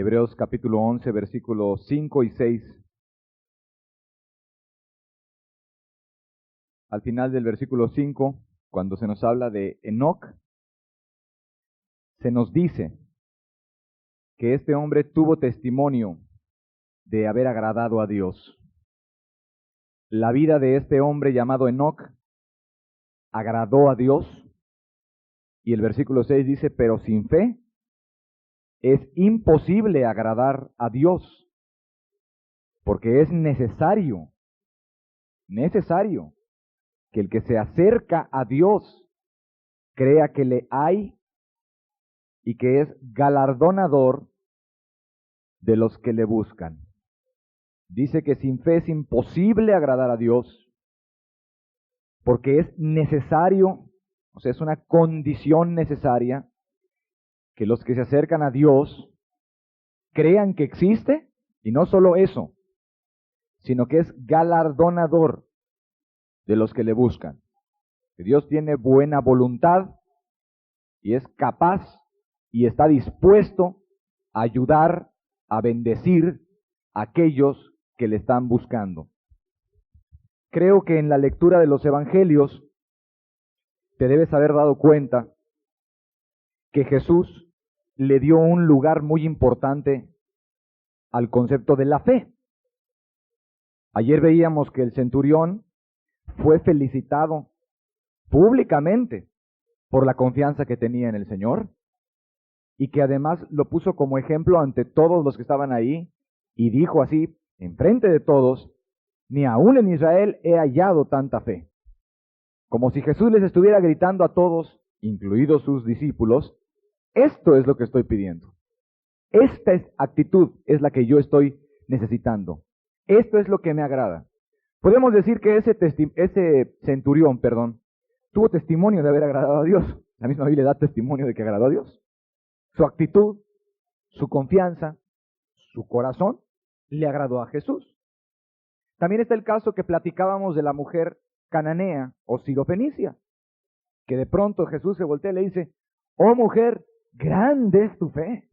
Hebreos capítulo 11, versículos 5 y 6. Al final del versículo 5, cuando se nos habla de Enoc, se nos dice que este hombre tuvo testimonio de haber agradado a Dios. La vida de este hombre llamado Enoc agradó a Dios. Y el versículo 6 dice, pero sin fe es imposible agradar a Dios, porque es necesario que el que se acerca a Dios crea que le hay y que es galardonador de los que le buscan. Dice que sin fe es imposible agradar a Dios, porque es necesario, o sea, es una condición necesaria que los que se acercan a Dios crean que existe, y no solo eso, sino que es galardonador de los que le buscan. Que Dios tiene buena voluntad y es capaz y está dispuesto a ayudar, a bendecir a aquellos que le están buscando. Creo que en la lectura de los evangelios te debes haber dado cuenta que Jesús le dio un lugar muy importante al concepto de la fe. Ayer veíamos que el centurión fue felicitado públicamente por la confianza que tenía en el Señor y que además lo puso como ejemplo ante todos los que estaban ahí y dijo así, enfrente de todos, ni aún en Israel he hallado tanta fe. Como si Jesús les estuviera gritando a todos, incluidos sus discípulos, esto es lo que estoy pidiendo. Esta actitud es la que yo estoy necesitando. Esto es lo que me agrada. Podemos decir que ese centurión, tuvo testimonio de haber agradado a Dios. La misma Biblia da testimonio de que agradó a Dios. Su actitud, su confianza, su corazón le agradó a Jesús. También está el caso que platicábamos de la mujer cananea o sirofenicia, que de pronto Jesús se voltea y le dice, oh mujer, grande es tu fe.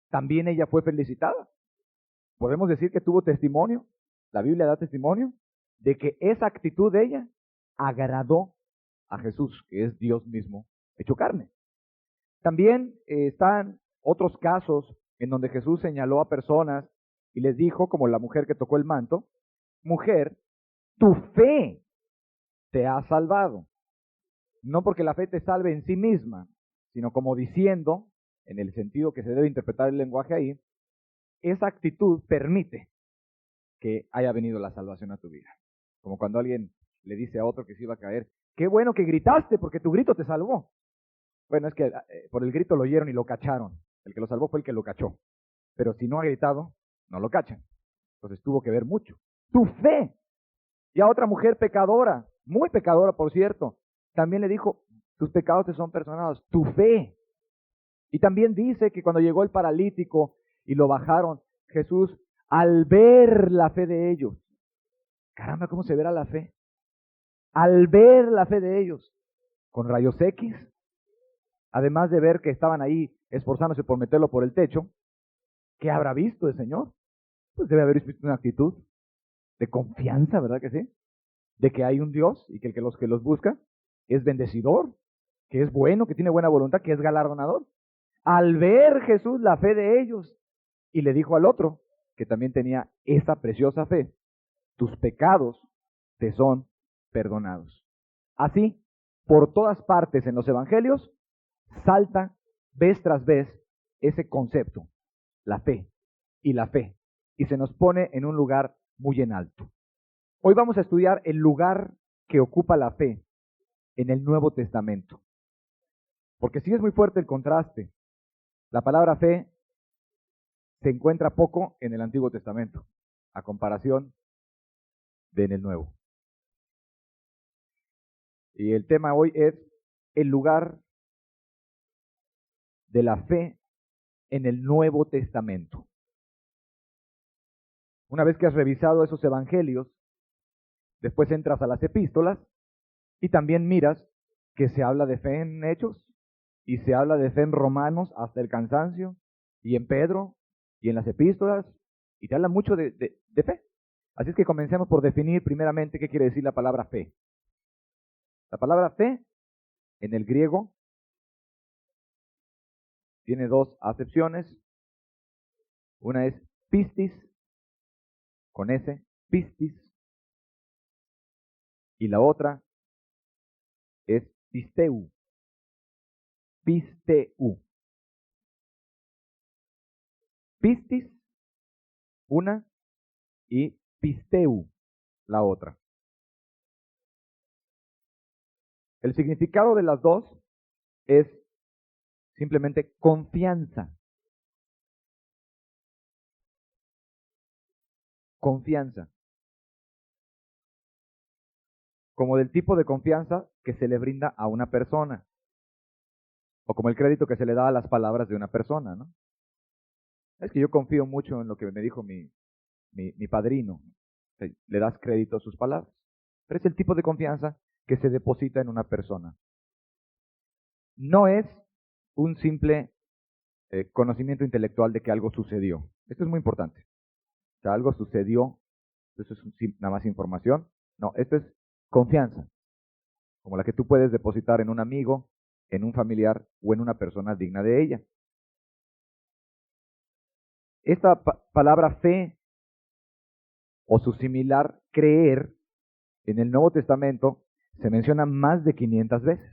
También ella fue felicitada. Podemos decir que tuvo testimonio, la Biblia da testimonio, de que esa actitud de ella agradó a Jesús, que es Dios mismo hecho carne. También están otros casos en donde Jesús señaló a personas y les dijo, como la mujer que tocó el manto, mujer, tu fe te ha salvado. No porque la fe te salve en sí misma, sino como diciendo, en el sentido que se debe interpretar el lenguaje ahí, esa actitud permite que haya venido la salvación a tu vida. Como cuando alguien le dice a otro que se iba a caer, qué bueno que gritaste porque tu grito te salvó. Bueno, es que por el grito lo oyeron y lo cacharon. El que lo salvó fue el que lo cachó. Pero si no ha gritado, no lo cachan. Entonces tuvo que ver mucho. Tu fe. Y a otra mujer pecadora, muy pecadora por cierto, también le dijo, tus pecados te son perdonados. Tu fe. Y también dice que cuando llegó el paralítico y lo bajaron, Jesús, al ver la fe de ellos, caramba, ¿cómo se verá la fe? Al ver la fe de ellos, con rayos X, además de ver que estaban ahí esforzándose por meterlo por el techo, ¿qué habrá visto el Señor? Pues debe haber visto una actitud de confianza, ¿verdad que sí? De que hay un Dios y que el que los busca es bendecidor, que es bueno, que tiene buena voluntad, que es galardonador. Al ver Jesús la fe de ellos, y le dijo al otro, que también tenía esa preciosa fe, tus pecados te son perdonados. Así, por todas partes en los evangelios, salta vez tras vez ese concepto, la fe, y se nos pone en un lugar muy en alto. Hoy vamos a estudiar el lugar que ocupa la fe en el Nuevo Testamento, porque sí es muy fuerte el contraste. La palabra fe se encuentra poco en el Antiguo Testamento, a comparación de en el Nuevo. Y el tema hoy es el lugar de la fe en el Nuevo Testamento. Una vez que has revisado esos evangelios, después entras a las epístolas y también miras que se habla de fe en Hechos y se habla de fe en Romanos hasta el cansancio y en Pedro y en las epístolas, y te habla mucho de fe. Así es que comencemos por definir primeramente qué quiere decir la palabra fe. La palabra fe, en el griego, tiene dos acepciones. Una es pistis, con S, pistis, y la otra es pisteu, pisteu. Pistis, una, y pisteu, la otra. El significado de las dos es simplemente confianza. Confianza. Como del tipo de confianza que se le brinda a una persona. O como el crédito que se le da a las palabras de una persona, ¿no? Es que yo confío mucho en lo que me dijo mi padrino. Le das crédito a sus palabras. Pero es el tipo de confianza que se deposita en una persona. No es un simple conocimiento intelectual de que algo sucedió. Esto es muy importante. O sea, algo sucedió, eso es nada más información. No, esto es confianza, como la que tú puedes depositar en un amigo, en un familiar o en una persona digna de ella. Esta palabra fe o su similar creer en el Nuevo Testamento se menciona más de 500 veces.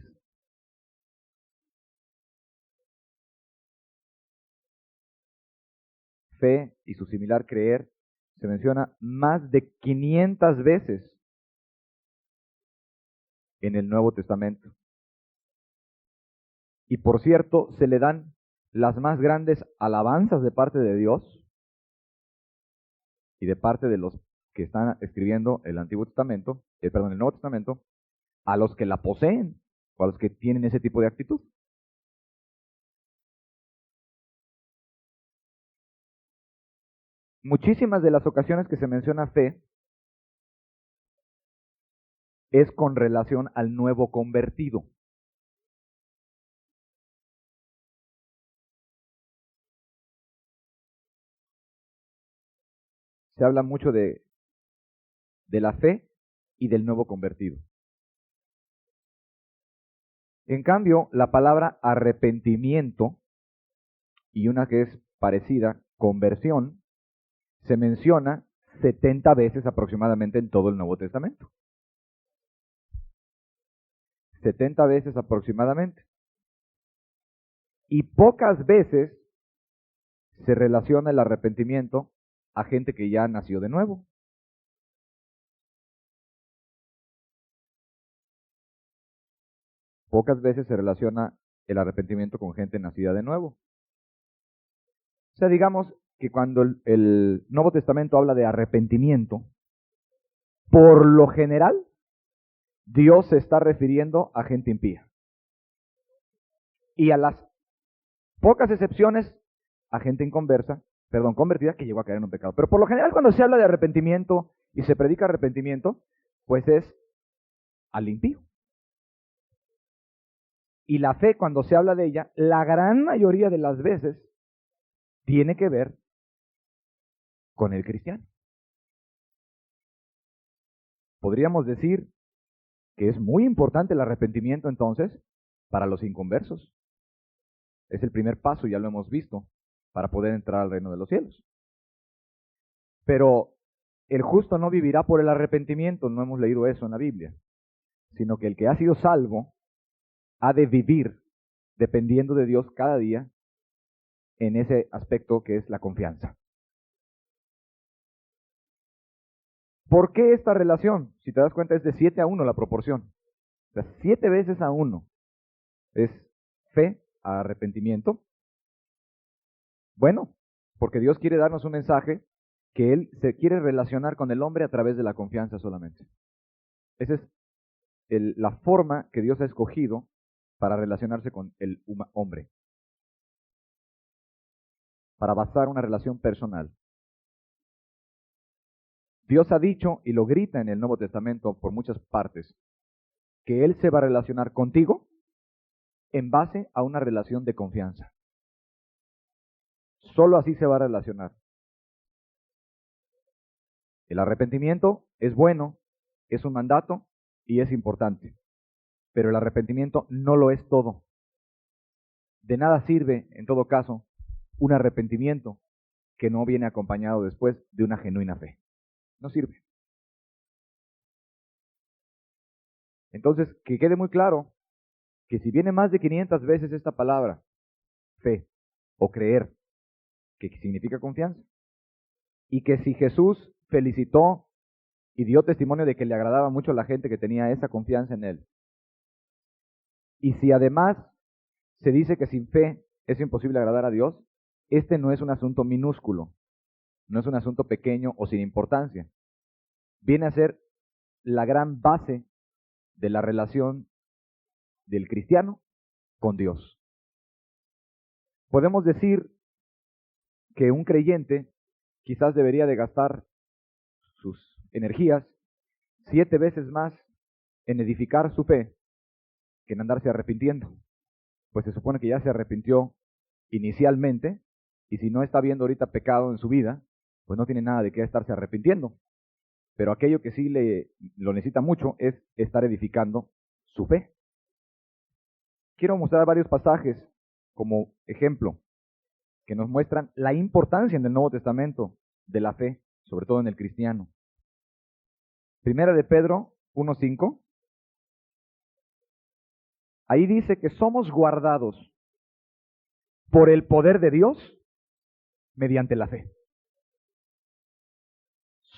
Fe y su similar creer se menciona más de 500 veces en el Nuevo Testamento. Y por cierto, se le dan las más grandes alabanzas de parte de Dios y de parte de los que están escribiendo el Antiguo Testamento, el Nuevo Testamento, a los que la poseen o a los que tienen ese tipo de actitud. Muchísimas de las ocasiones que se menciona fe es con relación al nuevo convertido. Se habla mucho de la fe y del nuevo convertido. En cambio, la palabra arrepentimiento y una que es parecida, conversión, se menciona 70 veces aproximadamente en todo el Nuevo Testamento. 70 veces aproximadamente. Y pocas veces se relaciona el arrepentimiento a gente que ya nació de nuevo. Pocas veces se relaciona el arrepentimiento con gente nacida de nuevo. O sea, digamos que cuando el Nuevo Testamento habla de arrepentimiento, por lo general, Dios se está refiriendo a gente impía. Y a las pocas excepciones, a gente convertida que llegó a caer en un pecado. Pero por lo general, cuando se habla de arrepentimiento y se predica arrepentimiento, pues es al impío. Y la fe, cuando se habla de ella, la gran mayoría de las veces tiene que ver con el cristiano. Podríamos decir que es muy importante el arrepentimiento entonces para los inconversos. Es el primer paso, ya lo hemos visto, para poder entrar al reino de los cielos. Pero el justo no vivirá por el arrepentimiento, no hemos leído eso en la Biblia, sino que el que ha sido salvo ha de vivir dependiendo de Dios cada día en ese aspecto que es la confianza. ¿Por qué esta relación? Si te das cuenta, es de 7-1 la proporción. O sea, 7 veces a 1 es fe a arrepentimiento. Bueno, porque Dios quiere darnos un mensaje que Él se quiere relacionar con el hombre a través de la confianza solamente. Esa es la forma que Dios ha escogido para relacionarse con el hombre. Para basar una relación personal. Dios ha dicho, y lo grita en el Nuevo Testamento por muchas partes, que Él se va a relacionar contigo en base a una relación de confianza. Solo así se va a relacionar. El arrepentimiento es bueno, es un mandato y es importante. Pero el arrepentimiento no lo es todo. De nada sirve, en todo caso, un arrepentimiento que no viene acompañado después de una genuina fe. No sirve. Entonces, que quede muy claro que si viene más de 500 veces esta palabra, fe o creer, que significa confianza, y que si Jesús felicitó y dio testimonio de que le agradaba mucho a la gente que tenía esa confianza en él, y si además se dice que sin fe es imposible agradar a Dios, este no es un asunto minúsculo, no es un asunto pequeño o sin importancia. Viene a ser la gran base de la relación del cristiano con Dios. Podemos decir que un creyente quizás debería de gastar sus energías 7 veces más en edificar su fe que en andarse arrepintiendo. Pues se supone que ya se arrepintió inicialmente, y si no está viendo ahorita pecado en su vida, pues no tiene nada de qué estarse arrepintiendo. Pero aquello que sí lo necesita mucho es estar edificando su fe. Quiero mostrar varios pasajes como ejemplo que nos muestran la importancia en el Nuevo Testamento de la fe, sobre todo en el cristiano. Primera de Pedro 1:5. Ahí dice que somos guardados por el poder de Dios mediante la fe.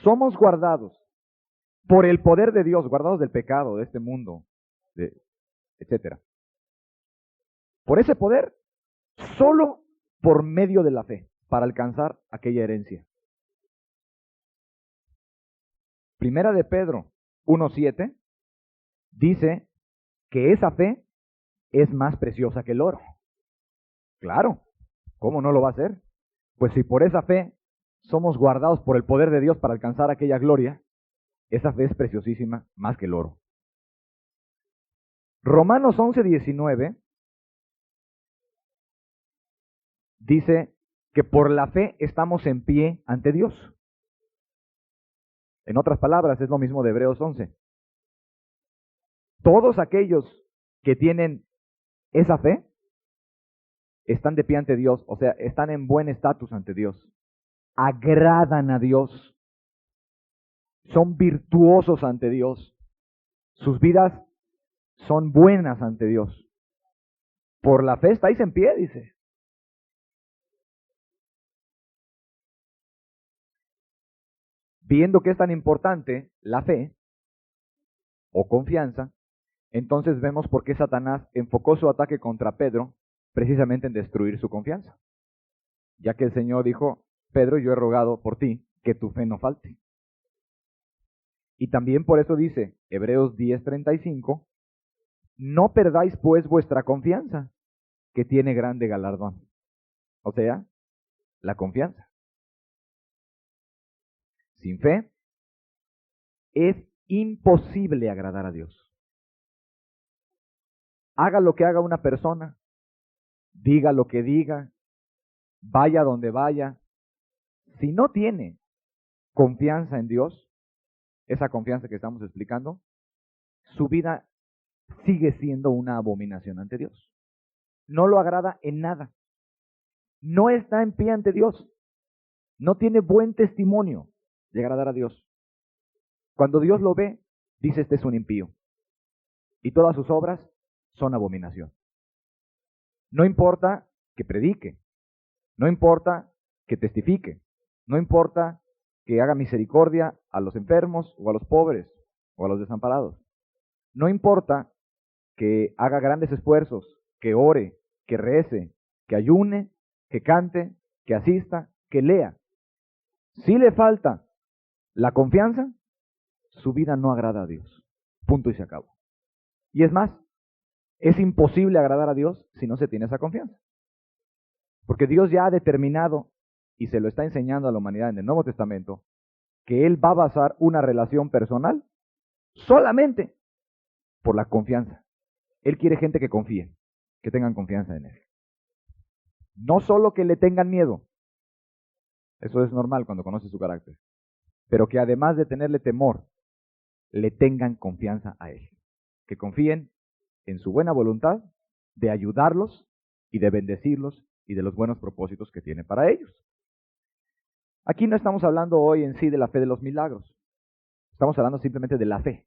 Somos guardados por el poder de Dios, guardados del pecado, de este mundo, etcétera. Por ese poder, solo por medio de la fe, para alcanzar aquella herencia. Primera de Pedro 1:7 dice que esa fe es más preciosa que el oro. Claro, ¿cómo no lo va a ser? Pues si por esa fe somos guardados por el poder de Dios para alcanzar aquella gloria, esa fe es preciosísima más que el oro. Romanos 11:19 dice que por la fe estamos en pie ante Dios. En otras palabras, es lo mismo de Hebreos 11. Todos aquellos que tienen esa fe están de pie ante Dios, o sea, están en buen estatus ante Dios, agradan a Dios, son virtuosos ante Dios, sus vidas son buenas ante Dios. Por la fe estáis en pie, dice. Viendo que es tan importante la fe o confianza, entonces vemos por qué Satanás enfocó su ataque contra Pedro precisamente en destruir su confianza. Ya que el Señor dijo, Pedro, yo he rogado por ti que tu fe no falte. Y también por eso dice Hebreos 10:35, no perdáis pues vuestra confianza, que tiene grande galardón. O sea, la confianza. Sin fe es imposible agradar a Dios. Haga lo que haga una persona, diga lo que diga, vaya donde vaya, si no tiene confianza en Dios, esa confianza que estamos explicando, su vida sigue siendo una abominación ante Dios. No lo agrada en nada. No está en pie ante Dios. No tiene buen testimonio de agradar a Dios. Cuando Dios lo ve, dice, este es un impío. Y todas sus obras son abominación. No importa que predique, no importa que testifique, no importa que haga misericordia a los enfermos o a los pobres o a los desamparados. No importa que haga grandes esfuerzos, que ore, que rece, que ayune, que cante, que asista, que lea. Si le falta la confianza, su vida no agrada a Dios. Punto y se acabó. Y es más, es imposible agradar a Dios si no se tiene esa confianza. Porque Dios ya ha determinado, y se lo está enseñando a la humanidad en el Nuevo Testamento, que Él va a basar una relación personal solamente por la confianza. Él quiere gente que confíe, que tengan confianza en Él. No solo que le tengan miedo, Eso es normal cuando conoces su carácter. Pero que además de tenerle temor, le tengan confianza a Él. Que confíen en su buena voluntad de ayudarlos y de bendecirlos y de los buenos propósitos que tiene para ellos. Aquí no estamos hablando hoy en sí de la fe de los milagros. Estamos hablando simplemente de la fe.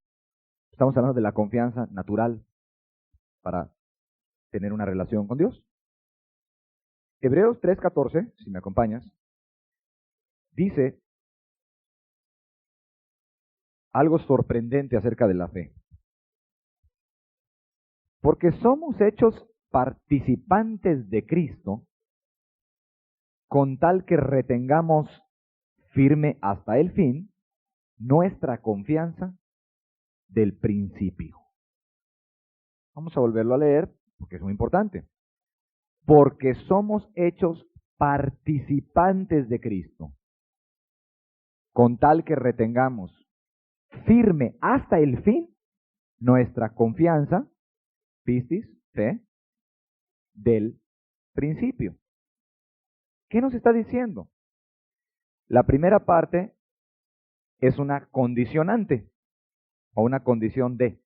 Estamos hablando de la confianza natural para tener una relación con Dios. Hebreos 3:14, si me acompañas, dice algo sorprendente acerca de la fe. Porque somos hechos participantes de Cristo, con tal que retengamos firme hasta el fin nuestra confianza del principio. Vamos a volverlo a leer porque es muy importante. Porque somos hechos participantes de Cristo, con tal que retengamos firme hasta el fin nuestra confianza, pistis, fe, del principio. ¿Qué nos está diciendo? La primera parte es una condicionante o una condición de.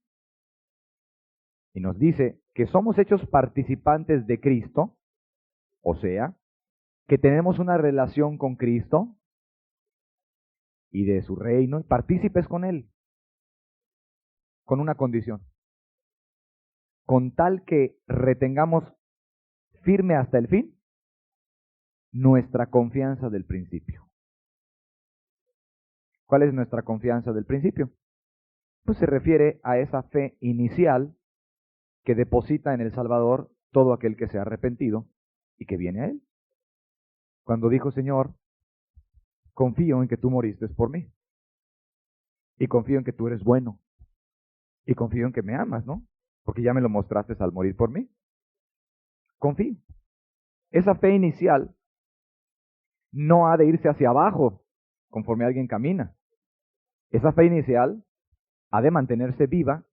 Y nos dice que somos hechos participantes de Cristo, o sea, que tenemos una relación con Cristo y de su reino, partícipes con Él, con una condición. Con tal que retengamos firme hasta el fin nuestra confianza del principio. ¿Cuál es nuestra confianza del principio? Pues se refiere a esa fe inicial que deposita en el Salvador todo aquel que se ha arrepentido y que viene a Él. Cuando dijo, Señor, confío en que tú moriste por mí. Y confío en que tú eres bueno. Y confío en que me amas, ¿no? Porque ya me lo mostraste al morir por mí. Confío. Esa fe inicial no ha de irse hacia abajo conforme alguien camina. Esa fe inicial ha de mantenerse viva,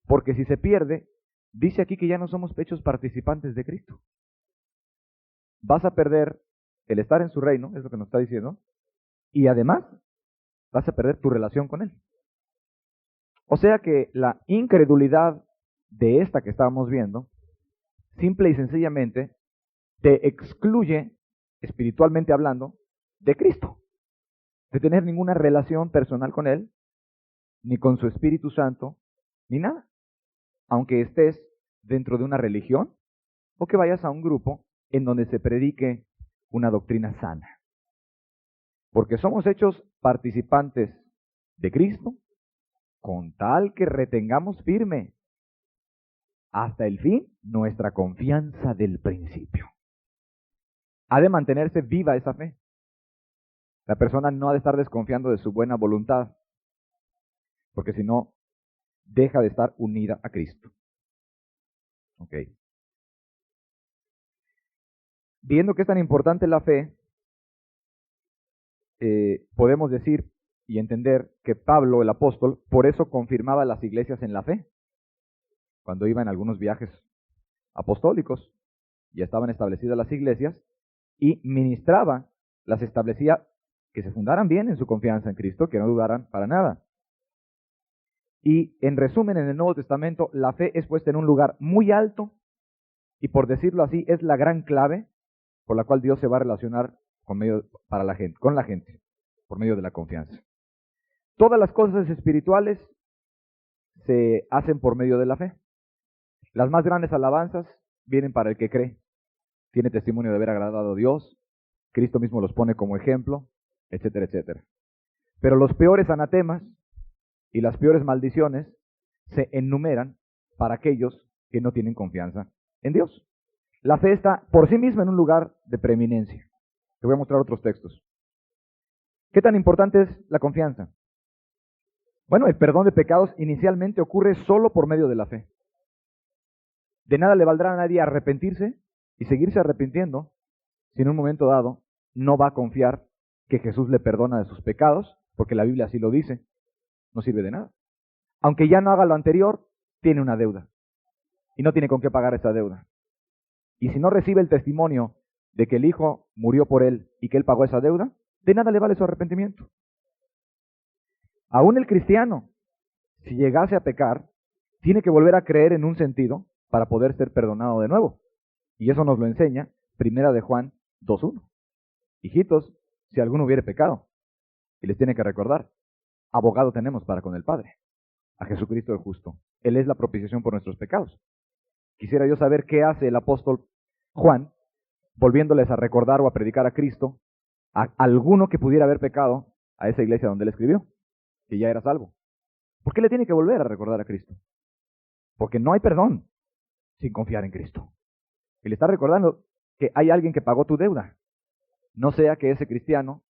porque si se pierde, dice aquí que ya no somos hechos participantes de Cristo. Vas a perder el estar en su reino, es lo que nos está diciendo, y además vas a perder tu relación con Él. O sea que la incredulidad de esta que estábamos viendo, simple y sencillamente, te excluye, espiritualmente hablando, de Cristo, de tener ninguna relación personal con Él, ni con su Espíritu Santo, ni nada. Aunque estés dentro de una religión o que vayas a un grupo en donde se predique una doctrina sana. Porque somos hechos participantes de Cristo, con tal que retengamos firme hasta el fin nuestra confianza del principio. Ha de mantenerse viva esa fe. La persona no ha de estar desconfiando de su buena voluntad, porque si no, deja de estar unida a Cristo. Ok. Viendo que es tan importante la fe, podemos decir y entender que Pablo, el apóstol, por eso confirmaba las iglesias en la fe. Cuando iba en algunos viajes apostólicos, ya estaban establecidas las iglesias, y ministraba, las establecía, que se fundaran bien en su confianza en Cristo, que no dudaran para nada. Y en resumen, en el Nuevo Testamento, la fe es puesta en un lugar muy alto, y por decirlo así, es la gran clave por la cual Dios se va a relacionar con la gente, por medio de la confianza. Todas las cosas espirituales se hacen por medio de la fe. Las más grandes alabanzas vienen para el que cree. Tiene testimonio de haber agradado a Dios. Cristo mismo los pone como ejemplo, etcétera, etcétera. Pero los peores anatemas y las peores maldiciones se enumeran para aquellos que no tienen confianza en Dios. La fe está por sí misma en un lugar de preeminencia. Te voy a mostrar otros textos. ¿Qué tan importante es la confianza? Bueno, el perdón de pecados inicialmente ocurre solo por medio de la fe. De nada le valdrá a nadie arrepentirse y seguirse arrepintiendo si en un momento dado no va a confiar que Jesús le perdona de sus pecados, porque la Biblia así lo dice. No sirve de nada. Aunque ya no haga lo anterior, tiene una deuda y no tiene con qué pagar esa deuda. Y si no recibe el testimonio de que el Hijo murió por él y que él pagó esa deuda, de nada le vale su arrepentimiento. Aún el cristiano, si llegase a pecar, tiene que volver a creer en un sentido para poder ser perdonado de nuevo. Y eso nos lo enseña 1 de Juan 2:1. Hijitos, si alguno hubiere pecado, y les tiene que recordar, abogado tenemos para con el Padre, a Jesucristo el justo. Él es la propiciación por nuestros pecados. Quisiera yo saber qué hace el apóstol Juan, volviéndoles a recordar o a predicar a Cristo, a alguno que pudiera haber pecado a esa iglesia donde él escribió, que ya era salvo. ¿Por qué le tiene que volver a recordar a Cristo? Porque no hay perdón sin confiar en Cristo. Y le está recordando que hay alguien que pagó tu deuda. No sea que ese cristiano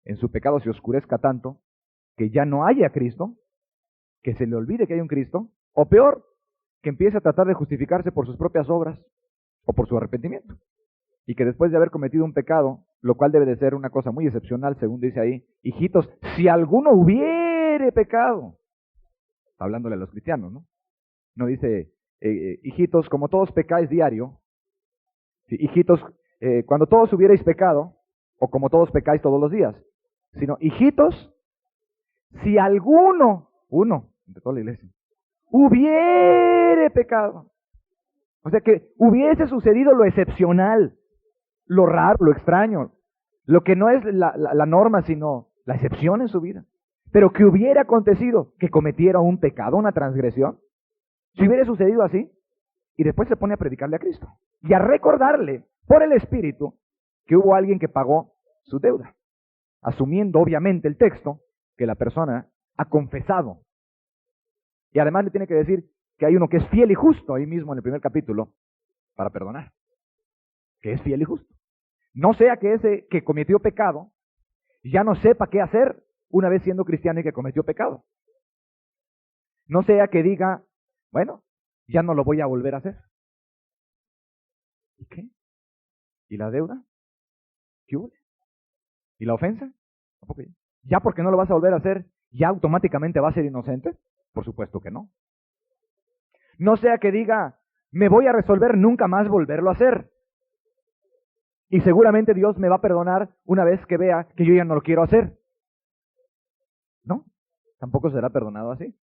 en su pecado se oscurezca tanto que ya no haya Cristo, que se le olvide que hay un Cristo, o peor, que empiece a tratar de justificarse por sus propias obras o por su arrepentimiento. Y que después de haber cometido un pecado, lo cual debe de ser una cosa muy excepcional, según dice ahí, hijitos, si alguno hubiere pecado, hablándole a los cristianos, ¿no? No dice, hijitos, como todos pecáis diario, hijitos, cuando todos hubierais pecado, o como todos pecáis todos los días, sino, hijitos, si alguno, uno, de toda la iglesia, hubiere pecado. O sea, que hubiese sucedido lo excepcional, lo raro, lo extraño, lo que no es la norma, sino la excepción en su vida. Pero que hubiera acontecido que cometiera un pecado, una transgresión, si hubiera sucedido así, y después se pone a predicarle a Cristo y a recordarle por el Espíritu que hubo alguien que pagó su deuda, asumiendo obviamente el texto que la persona ha confesado. Y además le tiene que decir que hay uno que es fiel y justo, ahí mismo en el primer capítulo, para perdonar, que es fiel y justo. No sea que ese que cometió pecado ya no sepa qué hacer una vez siendo cristiano y que cometió pecado. No sea que diga, bueno, ya no lo voy a volver a hacer. ¿Y qué? ¿Y la deuda? ¿Qué hubo? ¿Y la ofensa? ¿Tampoco ya? ¿Ya porque no lo vas a volver a hacer, ya automáticamente va a ser inocente? Por supuesto que no. No sea que diga, me voy a resolver nunca más volverlo a hacer. Y seguramente Dios me va a perdonar una vez que vea que yo ya no lo quiero hacer. No, tampoco será perdonado así.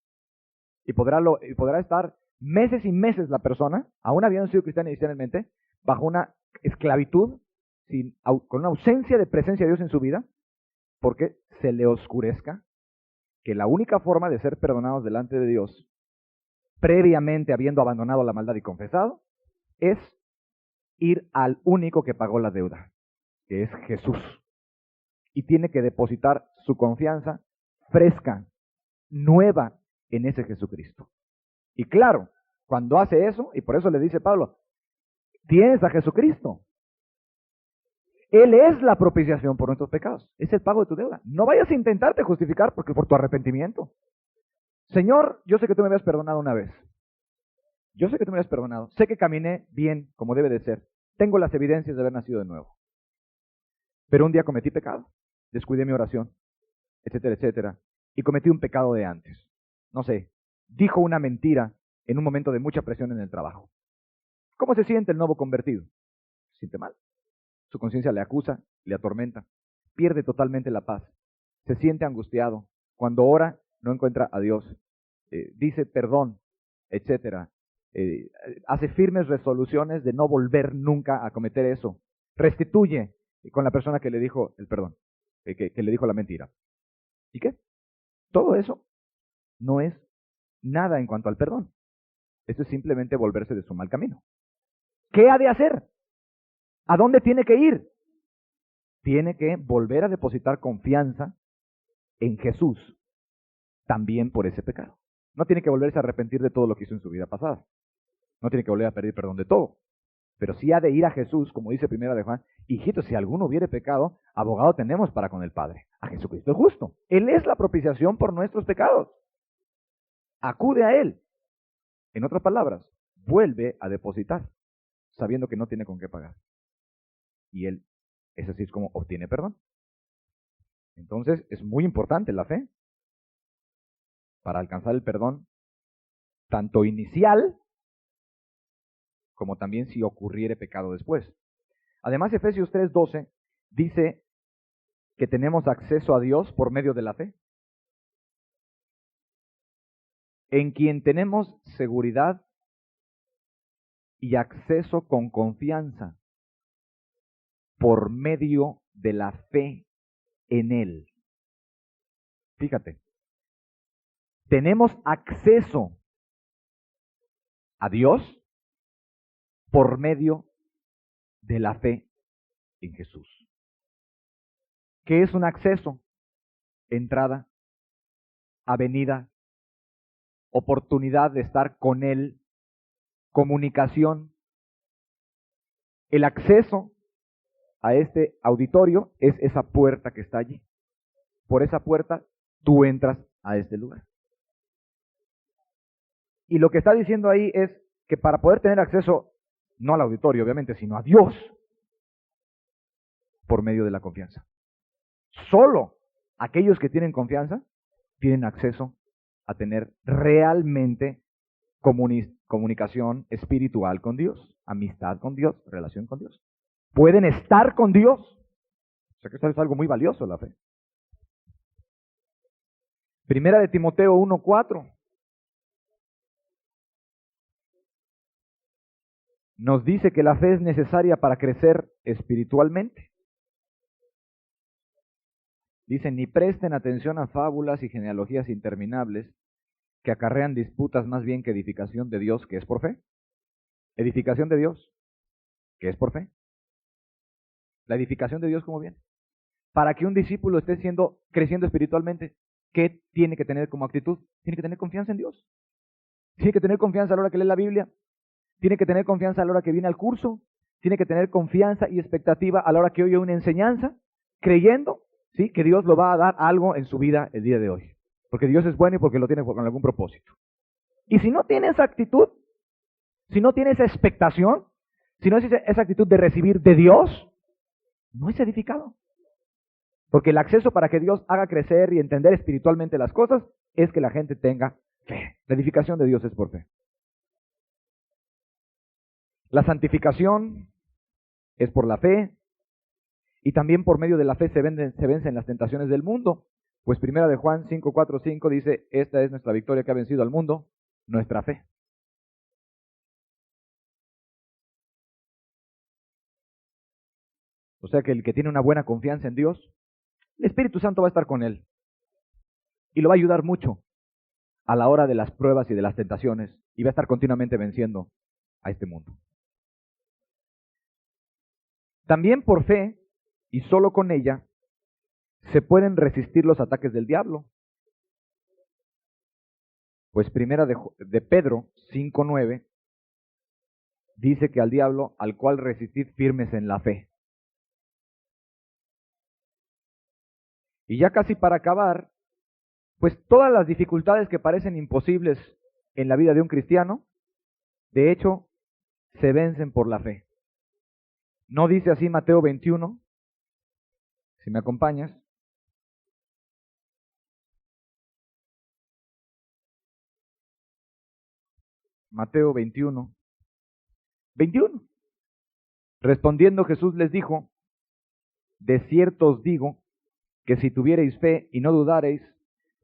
Y podrá estar meses y meses la persona, aún habiendo sido cristiana inicialmente, bajo una esclavitud, con una ausencia de presencia de Dios en su vida, porque se le oscurezca que la única forma de ser perdonados delante de Dios, previamente habiendo abandonado la maldad y confesado, es ir al único que pagó la deuda, que es Jesús. Y tiene que depositar su confianza fresca, nueva, en ese Jesucristo. Y claro, cuando hace eso, y por eso le dice Pablo, tienes a Jesucristo. Él es la propiciación por nuestros pecados. Es el pago de tu deuda. No vayas a intentarte justificar porque por tu arrepentimiento. Señor, yo sé que tú me habías perdonado una vez. Yo sé que tú me habías perdonado. Sé que caminé bien, como debe de ser. Tengo las evidencias de haber nacido de nuevo. Pero un día cometí pecado. Descuidé mi oración, etcétera, etcétera. Y cometí un pecado de antes. No sé, dijo una mentira en un momento de mucha presión en el trabajo. ¿Cómo se siente el nuevo convertido? Se siente mal. Su conciencia le acusa, le atormenta. Pierde totalmente la paz. Se siente angustiado. Cuando ora, no encuentra a Dios. Dice perdón, etcétera. Hace firmes resoluciones de no volver nunca a cometer eso. Restituye con la persona que le dijo el perdón, que le dijo la mentira. ¿Y qué? Todo eso no es nada en cuanto al perdón. Esto es simplemente volverse de su mal camino. ¿Qué ha de hacer? ¿A dónde tiene que ir? Tiene que volver a depositar confianza en Jesús, también por ese pecado. No tiene que volverse a arrepentir de todo lo que hizo en su vida pasada. No tiene que volver a pedir perdón de todo. Pero sí ha de ir a Jesús, como dice 1 de Juan, hijitos, si alguno hubiere pecado, abogado tenemos para con el Padre, a Jesucristo el justo. Él es la propiciación por nuestros pecados. Acude a Él. En otras palabras, vuelve a depositar, sabiendo que no tiene con qué pagar. Y Él, es así es como obtiene perdón. Entonces, es muy importante la fe para alcanzar el perdón, tanto inicial, como también si ocurriere pecado después. Además, Efesios 3:12 dice que tenemos acceso a Dios por medio de la fe, en quien tenemos seguridad y acceso con confianza por medio de la fe en Él. Fíjate, tenemos acceso a Dios por medio de la fe en Jesús. ¿Qué es un acceso? Entrada, avenida, oportunidad de estar con Él, comunicación. El acceso a este auditorio es esa puerta que está allí. Por esa puerta tú entras a este lugar. Y lo que está diciendo ahí es que para poder tener acceso, no al auditorio obviamente, sino a Dios, por medio de la confianza. Solo aquellos que tienen confianza tienen acceso a tener realmente comunicación espiritual con Dios, amistad con Dios, relación con Dios. Pueden estar con Dios. O sea que esto es algo muy valioso, la fe. Primera de Timoteo 1:4 nos dice que la fe es necesaria para crecer espiritualmente. Dice, ni presten atención a fábulas y genealogías interminables que acarrean disputas más bien que edificación de Dios, que es por fe. Edificación de Dios, que es por fe. La edificación de Dios, ¿cómo viene? Para que un discípulo esté creciendo espiritualmente, ¿qué tiene que tener como actitud? Tiene que tener confianza en Dios. Tiene que tener confianza a la hora que lee la Biblia. Tiene que tener confianza a la hora que viene al curso. Tiene que tener confianza y expectativa a la hora que oye una enseñanza, creyendo, ¿sí?, que Dios lo va a dar algo en su vida el día de hoy. Porque Dios es bueno y porque lo tiene con algún propósito. Y si no tiene esa actitud, si no tiene esa expectación, si no es esa actitud de recibir de Dios, no es edificado. Porque el acceso para que Dios haga crecer y entender espiritualmente las cosas es que la gente tenga fe. La edificación de Dios es por fe. La santificación es por la fe, y también por medio de la fe se vencen las tentaciones del mundo. Pues primera de Juan 5:4-5 dice, esta es nuestra victoria que ha vencido al mundo, nuestra fe. O sea que el que tiene una buena confianza en Dios, el Espíritu Santo va a estar con él y lo va a ayudar mucho a la hora de las pruebas y de las tentaciones, y va a estar continuamente venciendo a este mundo. También por fe, y solo con ella, se pueden resistir los ataques del diablo. Pues primera de Pedro 5:9 dice que al diablo, al cual resistid firmes en la fe. Y ya casi para acabar, pues todas las dificultades que parecen imposibles en la vida de un cristiano, de hecho, se vencen por la fe. ¿No dice así Mateo 21? Si me acompañas. Mateo 21. Respondiendo Jesús les dijo, de cierto os digo, que si tuviereis fe y no dudareis,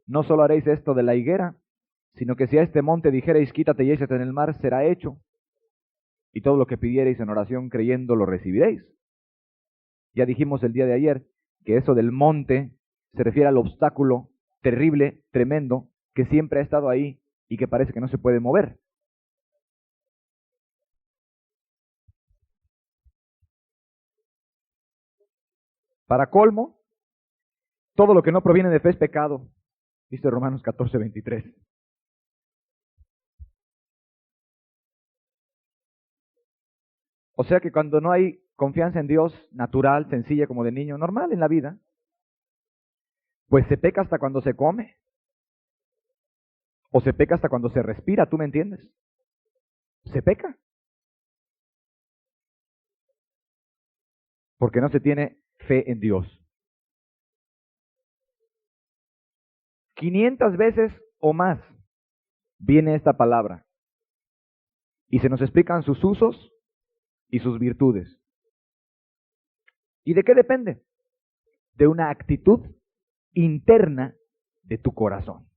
no solo haréis esto de la higuera, sino que si a este monte dijereis, quítate y échate en el mar, será hecho. Y todo lo que pidiereis en oración creyendo lo recibiréis. Ya dijimos el día de ayer que eso del monte se refiere al obstáculo terrible, tremendo, que siempre ha estado ahí y que parece que no se puede mover. Para colmo, todo lo que no proviene de fe es pecado, dice Romanos 14:23. O sea que cuando no hay confianza en Dios natural, sencilla, como de niño, normal en la vida, pues se peca hasta cuando se come. O se peca hasta cuando se respira, ¿tú me entiendes? Se peca. Porque no se tiene fe en Dios. 500 veces o más viene esta palabra. Y se nos explican sus usos y sus virtudes. ¿Y de qué depende? de una actitud interna de tu corazón.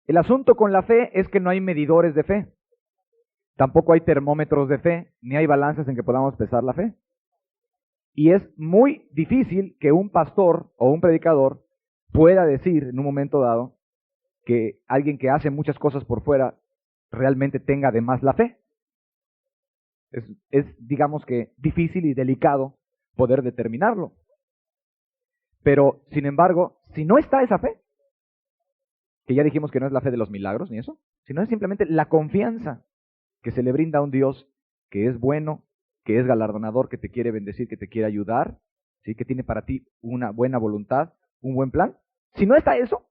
El asunto con la fe es que no hay medidores de fe. Tampoco hay termómetros de fe, ni hay balanzas en que podamos pesar la fe. Y es muy difícil que un pastor o un predicador pueda decir en un momento dado que alguien que hace muchas cosas por fuera realmente tenga además la fe. Es digamos que difícil y delicado poder determinarlo. Pero, sin embargo, si no está esa fe, que ya dijimos que no es la fe de los milagros ni eso, sino es simplemente la confianza que se le brinda a un Dios que es bueno, que es galardonador, que te quiere bendecir, que te quiere ayudar, ¿sí? Que tiene para ti una buena voluntad, un buen plan. Si no está eso,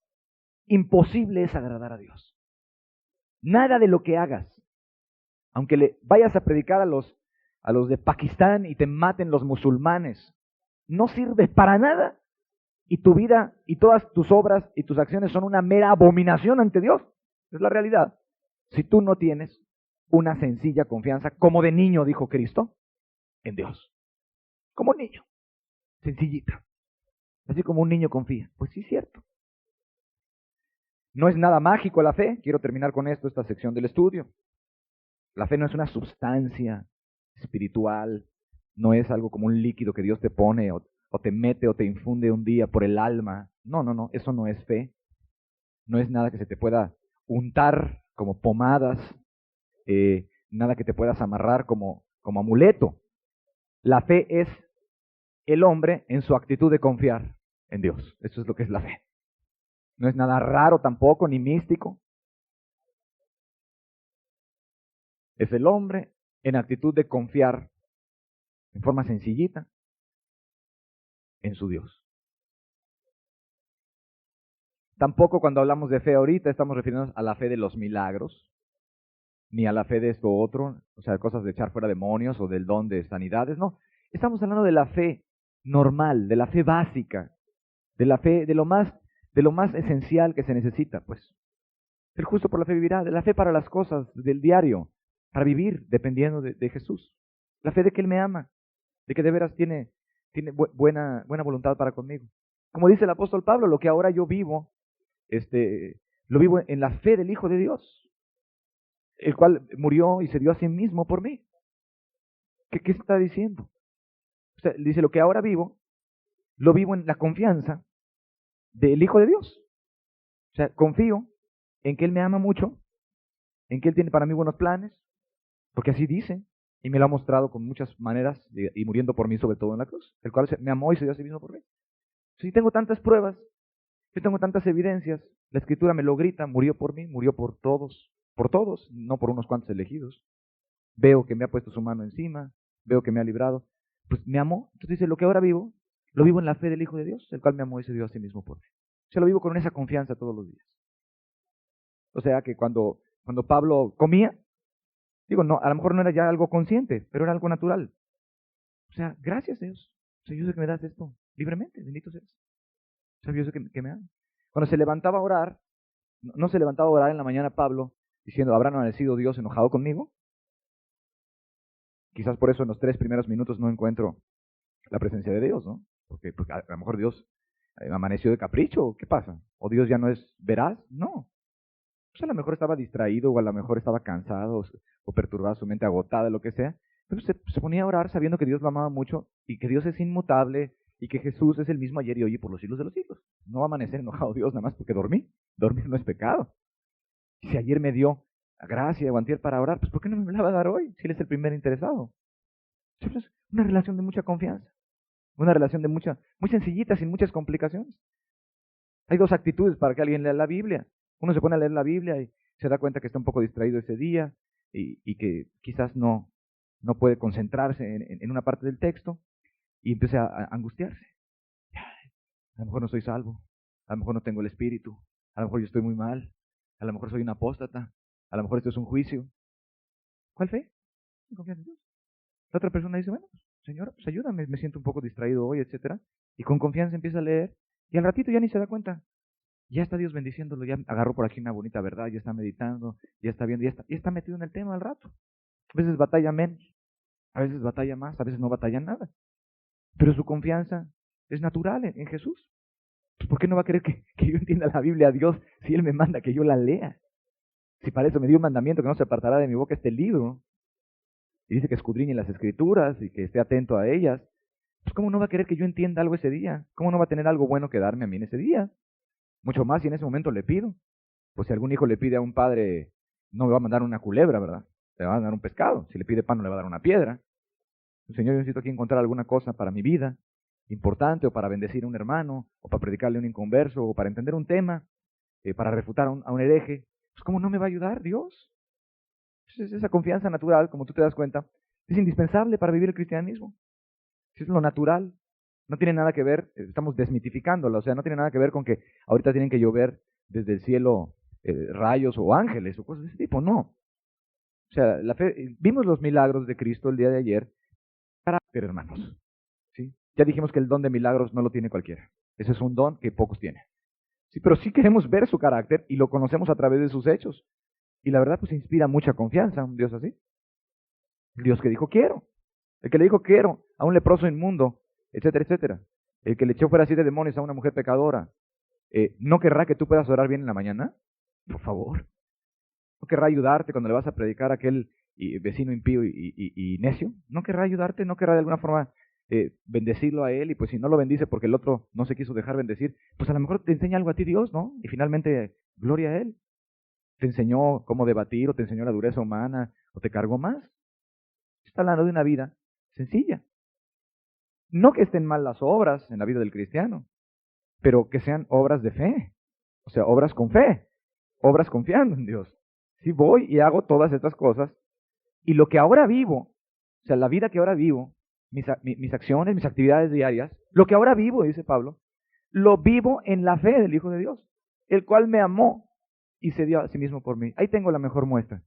imposible es agradar a Dios. Nada de lo que hagas, aunque le vayas a predicar a los de Pakistán y te maten los musulmanes, no sirve para nada. Y tu vida y todas tus obras y tus acciones son una mera abominación ante Dios. Es la realidad. Si tú no tienes una sencilla confianza, como de niño dijo Cristo, en Dios. Como niño. Sencillita. Así como un niño confía. Pues sí, es cierto. No es nada mágico la fe. Quiero terminar con esto, esta sección del estudio. La fe no es una sustancia espiritual. No es algo como un líquido que Dios te pone o te mete o te infunde un día por el alma. No, eso no es fe. No es nada que se te pueda untar como pomadas, nada que te puedas amarrar como amuleto. La fe es el hombre en su actitud de confiar en Dios. Eso es lo que es la fe. No es nada raro tampoco, ni místico. Es el hombre en actitud de confiar en forma sencillita en su Dios. Tampoco cuando hablamos de fe ahorita estamos refiriéndonos a la fe de los milagros, ni a la fe de esto otro, o sea, cosas de echar fuera demonios o del don de sanidades, no. Estamos hablando de la fe normal, de la fe básica, de la fe, de lo más esencial que se necesita, pues. El justo por la fe vivirá, de la fe para las cosas del diario, para vivir dependiendo de Jesús. La fe de que Él me ama, de que de veras tiene buena voluntad para conmigo. Como dice el apóstol Pablo, lo que ahora yo vivo, lo vivo en la fe del Hijo de Dios, el cual murió y se dio a sí mismo por mí. ¿Qué está diciendo? O sea, dice, lo que ahora vivo, lo vivo en la confianza del Hijo de Dios. O sea, confío en que Él me ama mucho, en que Él tiene para mí buenos planes, porque así dice, y me lo ha mostrado con muchas maneras, y muriendo por mí sobre todo en la cruz, el cual me amó y se dio a sí mismo por mí. Si tengo tantas pruebas, yo tengo tantas evidencias, la Escritura me lo grita, murió por mí, murió por todos, no por unos cuantos elegidos. Veo que me ha puesto su mano encima, veo que me ha librado, pues me amó. Entonces dice, lo que ahora vivo, lo vivo en la fe del Hijo de Dios, el cual me amó y se dio a sí mismo por mí. Yo lo vivo con esa confianza todos los días. O sea que cuando Pablo comía, digo, no, a lo mejor no era ya algo consciente, pero era algo natural. O sea, gracias Dios. O sea, yo sé que me das esto libremente, bendito seas. O sea, yo sé que me amas. Cuando se levantaba a orar, no se levantaba a orar en la mañana Pablo diciendo, ¿habrá amanecido Dios enojado conmigo? Quizás por eso en los 3 primeros minutos no encuentro la presencia de Dios, ¿no? Porque a lo mejor Dios amaneció de capricho, ¿qué pasa? ¿O Dios ya no es veraz? No. Pues a lo mejor estaba distraído, o a lo mejor estaba cansado, o perturbada, su mente agotada, lo que sea. Pero se ponía a orar sabiendo que Dios lo amaba mucho, y que Dios es inmutable, y que Jesús es el mismo ayer y hoy y por los siglos de los siglos. No va a amanecer enojado Dios nada más porque dormí. Dormir no es pecado. Si ayer me dio gracia o antier para orar, pues ¿por qué no me la va a dar hoy? Si Él es el primer interesado. Es una relación de mucha confianza. Una relación de muy sencillita, sin muchas complicaciones. Hay 2 actitudes para que alguien lea la Biblia. Uno se pone a leer la Biblia y se da cuenta que está un poco distraído ese día y que quizás no puede concentrarse en una parte del texto y empieza a angustiarse. A lo mejor no soy salvo, a lo mejor no tengo el Espíritu, a lo mejor yo estoy muy mal, a lo mejor soy un apóstata, a lo mejor esto es un juicio. ¿Cuál fe? Confianza en Dios. La otra persona dice, bueno, pues, Señor, pues ayúdame, me siento un poco distraído hoy, etcétera. Y con confianza empieza a leer y al ratito ya ni se da cuenta. Ya está Dios bendiciéndolo, ya agarró por aquí una bonita verdad, ya está meditando, ya está viendo, ya está metido en el tema al rato. A veces batalla menos, a veces batalla más, a veces no batalla nada. Pero su confianza Es natural en Jesús. Pues, ¿por qué no va a querer que yo entienda la Biblia a Dios si Él me manda que yo la lea? Si para eso me dio un mandamiento que no se apartará de mi boca este libro. Y dice que escudriñe las Escrituras y que esté atento a ellas. Pues ¿cómo no va a querer que yo entienda algo ese día? ¿Cómo no va a tener algo bueno que darme a mí en ese día? Mucho más si en ese momento le pido. Pues si algún hijo le pide a un padre, no me va a mandar una culebra, ¿verdad? Le va a mandar un pescado. Si le pide pan, no le va a dar una piedra. Señor, yo necesito aquí encontrar alguna cosa para mi vida importante, o para bendecir a un hermano, o para predicarle a un inconverso, o para entender un tema, para refutar a un hereje. Pues ¿cómo no me va a ayudar Dios? Pues esa confianza natural, como tú te das cuenta, es indispensable para vivir el cristianismo. Es lo natural. No tiene nada que ver, estamos desmitificándolo, o sea, no tiene nada que ver con que ahorita tienen que llover desde el cielo rayos o ángeles o cosas de ese tipo, no. O sea, la fe, vimos los milagros de Cristo el día de ayer, carácter, hermanos. ¿Sí? Ya dijimos que el don de milagros no lo tiene cualquiera. Ese es un don que pocos tienen. Sí, pero sí queremos ver su carácter y lo conocemos a través de sus hechos. Y la verdad, pues inspira mucha confianza un Dios así. El Dios que dijo quiero. El que le dijo quiero a un leproso inmundo, etcétera, etcétera. El que le echó fuera 7 demonios a una mujer pecadora. ¿No querrá que tú puedas orar bien en la mañana? Por favor. ¿No querrá ayudarte cuando le vas a predicar a aquel vecino impío y necio? ¿No querrá ayudarte? ¿No querrá de alguna forma bendecirlo a él? Y pues si no lo bendice porque el otro no se quiso dejar bendecir, pues a lo mejor te enseña algo a ti Dios, ¿no? Y finalmente, gloria a Él. Te enseñó cómo debatir, o te enseñó la dureza humana, o te cargó más. Está hablando de una vida sencilla. No que estén mal las obras en la vida del cristiano, pero que sean obras de fe. O sea, obras con fe, obras confiando en Dios. Si voy y hago todas estas cosas, y lo que ahora vivo, o sea, la vida que ahora vivo, mis acciones, mis actividades diarias, lo que ahora vivo, dice Pablo, lo vivo en la fe del Hijo de Dios, el cual me amó y se dio a sí mismo por mí. Ahí tengo la mejor muestra.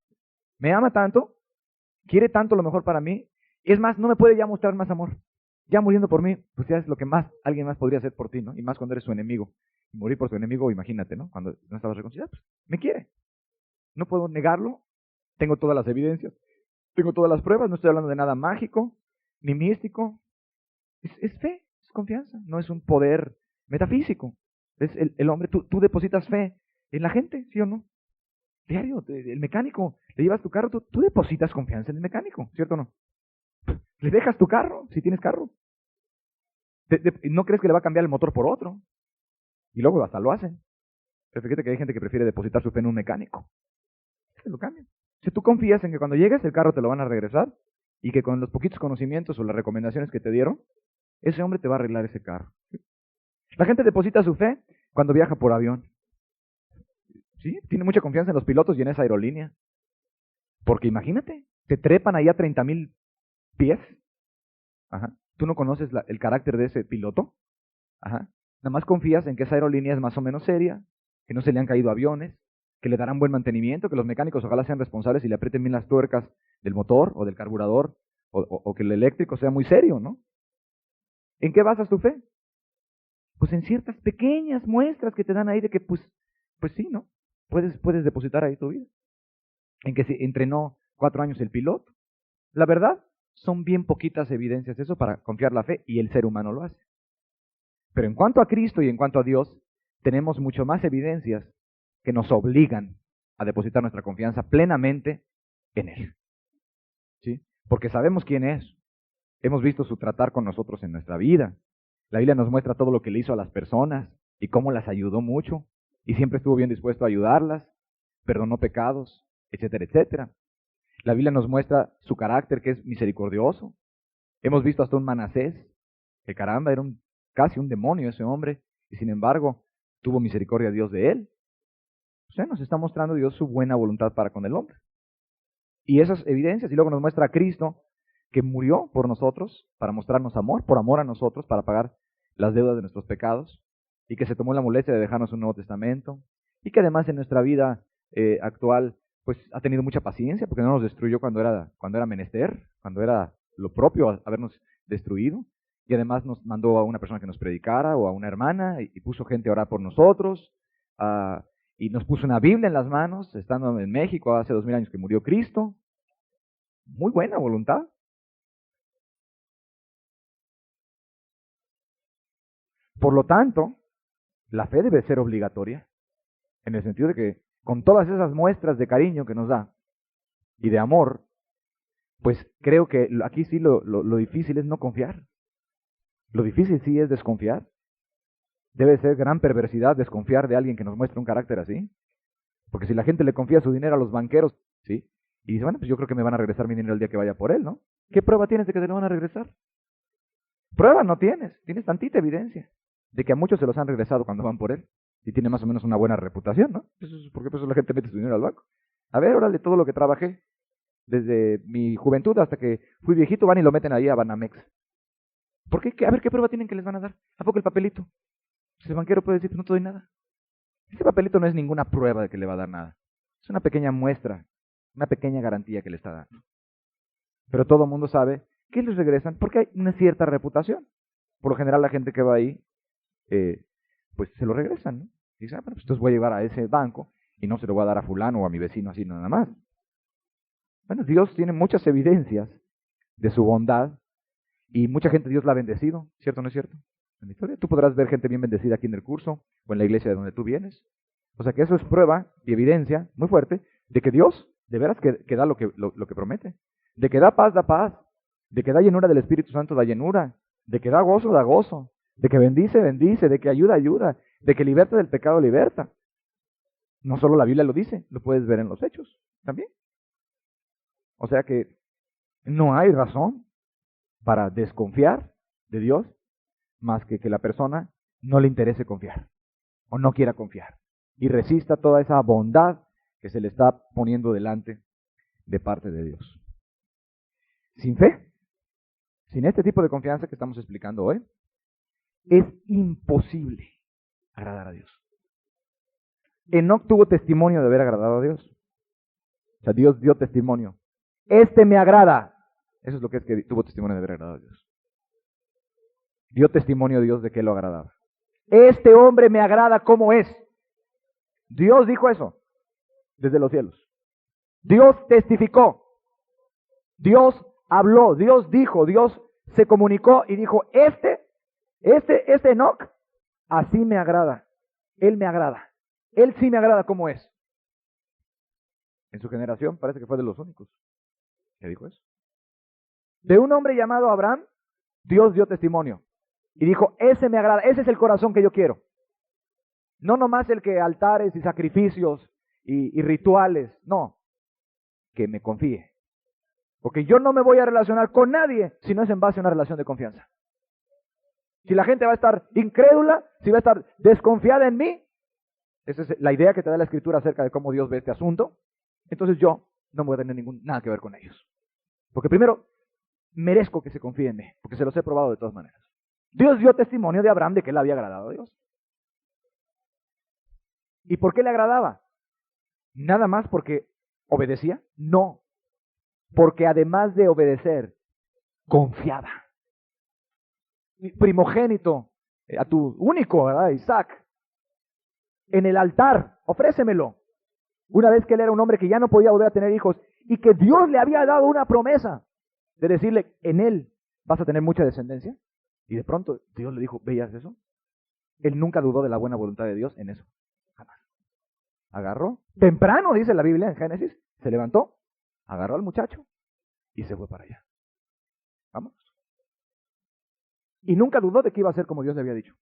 Me ama tanto, quiere tanto lo mejor para mí, es más, no me puede ya mostrar más amor. Ya muriendo por mí, pues ya es lo que más alguien más podría hacer por ti, ¿no? Y más cuando eres su enemigo. Y morir por su enemigo, imagínate, ¿no? Cuando no estabas reconciliado, pues me quiere. No puedo negarlo, tengo todas las evidencias, tengo todas las pruebas, no estoy hablando de nada mágico, ni místico. Es fe, es confianza, no es un poder metafísico. Es el hombre, tú depositas fe en la gente, ¿sí o no? Diario, el mecánico, le llevas tu carro, tú depositas confianza en el mecánico, ¿cierto o no? Le dejas tu carro, si tienes carro. No crees que le va a cambiar el motor por otro. Y luego hasta lo hacen. Pero fíjate que hay gente que prefiere depositar su fe en un mecánico. Se lo cambian. Si tú confías en que cuando llegues el carro te lo van a regresar, y que con los poquitos conocimientos o las recomendaciones que te dieron, ese hombre te va a arreglar ese carro. La gente deposita su fe cuando viaja por avión. ¿Sí? Tiene mucha confianza en los pilotos y en esa aerolínea. Porque imagínate, te trepan ahí a 30,000 pies. Ajá. ¿Tú no conoces el carácter de ese piloto? Ajá. Nada más confías en que esa aerolínea es más o menos seria, que no se le han caído aviones, que le darán buen mantenimiento, que los mecánicos ojalá sean responsables y le aprieten bien las tuercas del motor o del carburador, o que el eléctrico sea muy serio, ¿no? ¿En qué basas tu fe? Pues en ciertas pequeñas muestras que te dan ahí de que, pues sí, ¿no? Puedes depositar ahí tu vida. En que se entrenó 4 años el piloto. La verdad, son bien poquitas evidencias eso para confiar la fe, y el ser humano lo hace. Pero en cuanto a Cristo y en cuanto a Dios, tenemos mucho más evidencias que nos obligan a depositar nuestra confianza plenamente en Él. ¿Sí? Porque sabemos quién es. Hemos visto su tratar con nosotros en nuestra vida. La Biblia nos muestra todo lo que le hizo a las personas y cómo las ayudó mucho, y siempre estuvo bien dispuesto a ayudarlas, perdonó pecados, etcétera, etcétera. La Biblia nos muestra su carácter, que es misericordioso. Hemos visto hasta un Manasés, que caramba, era casi un demonio ese hombre, y sin embargo tuvo misericordia Dios de él. O sea, nos está mostrando Dios su buena voluntad para con el hombre. Y esas evidencias, y luego nos muestra a Cristo, que murió por nosotros, para mostrarnos amor, por amor a nosotros, para pagar las deudas de nuestros pecados, y que se tomó la molestia de dejarnos un Nuevo Testamento, y que además en nuestra vida actual, pues ha tenido mucha paciencia, porque no nos destruyó cuando era menester, cuando era lo propio habernos destruido, y además nos mandó a una persona que nos predicara, o a una hermana, y puso gente a orar por nosotros, y nos puso una Biblia en las manos, estando en México hace 2000 años que murió Cristo. Muy buena voluntad. Por lo tanto, la fe debe ser obligatoria, en el sentido de que con todas esas muestras de cariño que nos da y de amor, pues creo que aquí sí lo difícil es no confiar. Lo difícil sí es desconfiar. Debe ser gran perversidad desconfiar de alguien que nos muestra un carácter así. Porque si la gente le confía su dinero a los banqueros, ¿sí? Y dice, bueno, pues yo creo que me van a regresar mi dinero el día que vaya por él, ¿no? ¿Qué prueba tienes de que te lo van a regresar? Prueba no tienes, tienes tantita evidencia de que a muchos se los han regresado cuando van por él. Y tiene más o menos una buena reputación, ¿no? Porque pues la gente mete su dinero al banco. A ver, órale, todo lo que trabajé, desde mi juventud hasta que fui viejito, van y lo meten ahí a Banamex. ¿Por qué? A ver, ¿qué prueba tienen que les van a dar? ¿A poco el papelito? Pues el banquero puede decir, pues no te doy nada. Ese papelito no es ninguna prueba de que le va a dar nada. Es una pequeña muestra, una pequeña garantía que le está dando. Pero todo el mundo sabe que les regresan porque hay una cierta reputación. Por lo general la gente que va ahí, pues se lo regresan, ¿no? Y dice, bueno, pues entonces voy a llevar a ese banco y no se lo voy a dar a fulano o a mi vecino así nada más. Bueno, Dios tiene muchas evidencias de su bondad y mucha gente Dios la ha bendecido, ¿cierto o no es cierto? En la historia tú podrás ver gente bien bendecida aquí en el curso o en la iglesia de donde tú vienes. O sea que eso es prueba y evidencia muy fuerte de que Dios de veras que da lo que promete. De que da paz, de que da llenura del Espíritu Santo, da llenura. De que da gozo. De que bendice, de que ayuda. De que liberta del pecado, liberta. No solo la Biblia lo dice, lo puedes ver en los hechos también. O sea que no hay razón para desconfiar de Dios más que la persona no le interese confiar o no quiera confiar y resista toda esa bondad que se le está poniendo delante de parte de Dios. Sin fe, sin este tipo de confianza que estamos explicando hoy, es imposible agradar a Dios. Enoc tuvo testimonio de haber agradado a Dios. O sea, Dios dio testimonio. Este me agrada. Eso es lo que es que tuvo testimonio de haber agradado a Dios. Dio testimonio a Dios de que lo agradaba. Este hombre me agrada como es. Dios dijo eso desde los cielos. Dios testificó. Dios habló. Dios dijo. Dios se comunicó y dijo, este Enoc, así me agrada. Él me agrada. Él sí me agrada como es. En su generación parece que fue de los únicos que dijo eso. De un hombre llamado Abraham, Dios dio testimonio. Y dijo, ese me agrada, ese es el corazón que yo quiero. No nomás el que altares y sacrificios y rituales, no. Que me confíe. Porque yo no me voy a relacionar con nadie si no es en base a una relación de confianza. Si la gente va a estar incrédula, si va a estar desconfiada en mí, esa es la idea que te da la Escritura acerca de cómo Dios ve este asunto, entonces yo no voy a tener nada que ver con ellos. Porque primero, merezco que se confíe en mí, porque se los he probado de todas maneras. Dios dio testimonio de Abraham de que él había agradado a Dios. ¿Y por qué le agradaba? ¿Nada más porque obedecía? No, porque además de obedecer, confiaba. Primogénito, a tu único, ¿verdad? Isaac, en el altar, ofrécemelo. Una vez que él era un hombre que ya no podía volver a tener hijos y que Dios le había dado una promesa de decirle, en él vas a tener mucha descendencia. Y de pronto Dios le dijo, ¿veías eso? Él nunca dudó de la buena voluntad de Dios en eso. Jamás. Agarró, temprano dice la Biblia en Génesis, se levantó, agarró al muchacho y se fue para allá. Vamos. Y nunca dudó de que iba a ser como Dios le había dicho.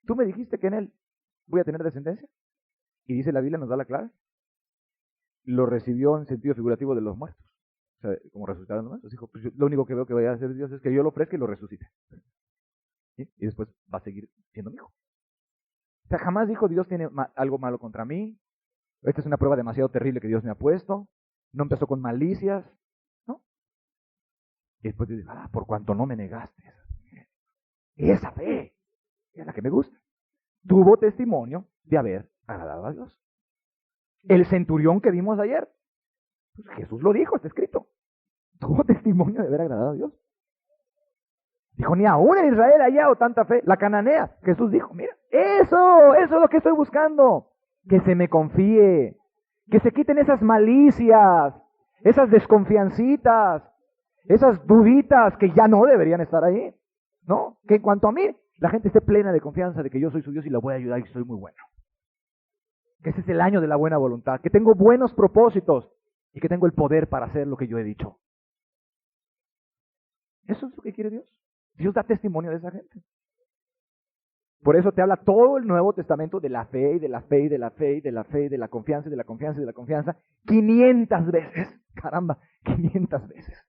Tú me dijiste que en él voy a tener descendencia. Y dice la Biblia, nos da la clave. Lo recibió en sentido figurativo de los muertos. O sea, como resucitaron los muertos. Dijo, pues lo único que veo que vaya a hacer Dios es que yo lo ofrezca y lo resucite. ¿Sí? Y después va a seguir siendo mi hijo. O sea, jamás dijo Dios tiene algo malo contra mí. Esta es una prueba demasiado terrible que Dios me ha puesto. No empezó con malicias. ¿No? Y después dice, por cuanto no me negaste. Esa fe es la que me gusta. Tuvo testimonio de haber agradado a Dios. El centurión que vimos ayer, pues Jesús lo dijo, está escrito. Tuvo testimonio de haber agradado a Dios. Dijo, ni aún en Israel ha hallado tanta fe. La cananea, Jesús dijo, mira, eso es lo que estoy buscando. Que se me confíe, que se quiten esas malicias, esas desconfiancitas, esas duditas que ya no deberían estar ahí. No, que en cuanto a mí, la gente esté plena de confianza de que yo soy su Dios y la voy a ayudar y soy muy bueno. Que ese es el año de la buena voluntad, que tengo buenos propósitos y que tengo el poder para hacer lo que yo he dicho. Eso es lo que quiere Dios. Dios da testimonio de esa gente. Por eso te habla todo el Nuevo Testamento de la fe y de la fe y de la fe y de la fe y de la confianza y de la confianza y de la confianza 500 veces. Caramba, 500 veces.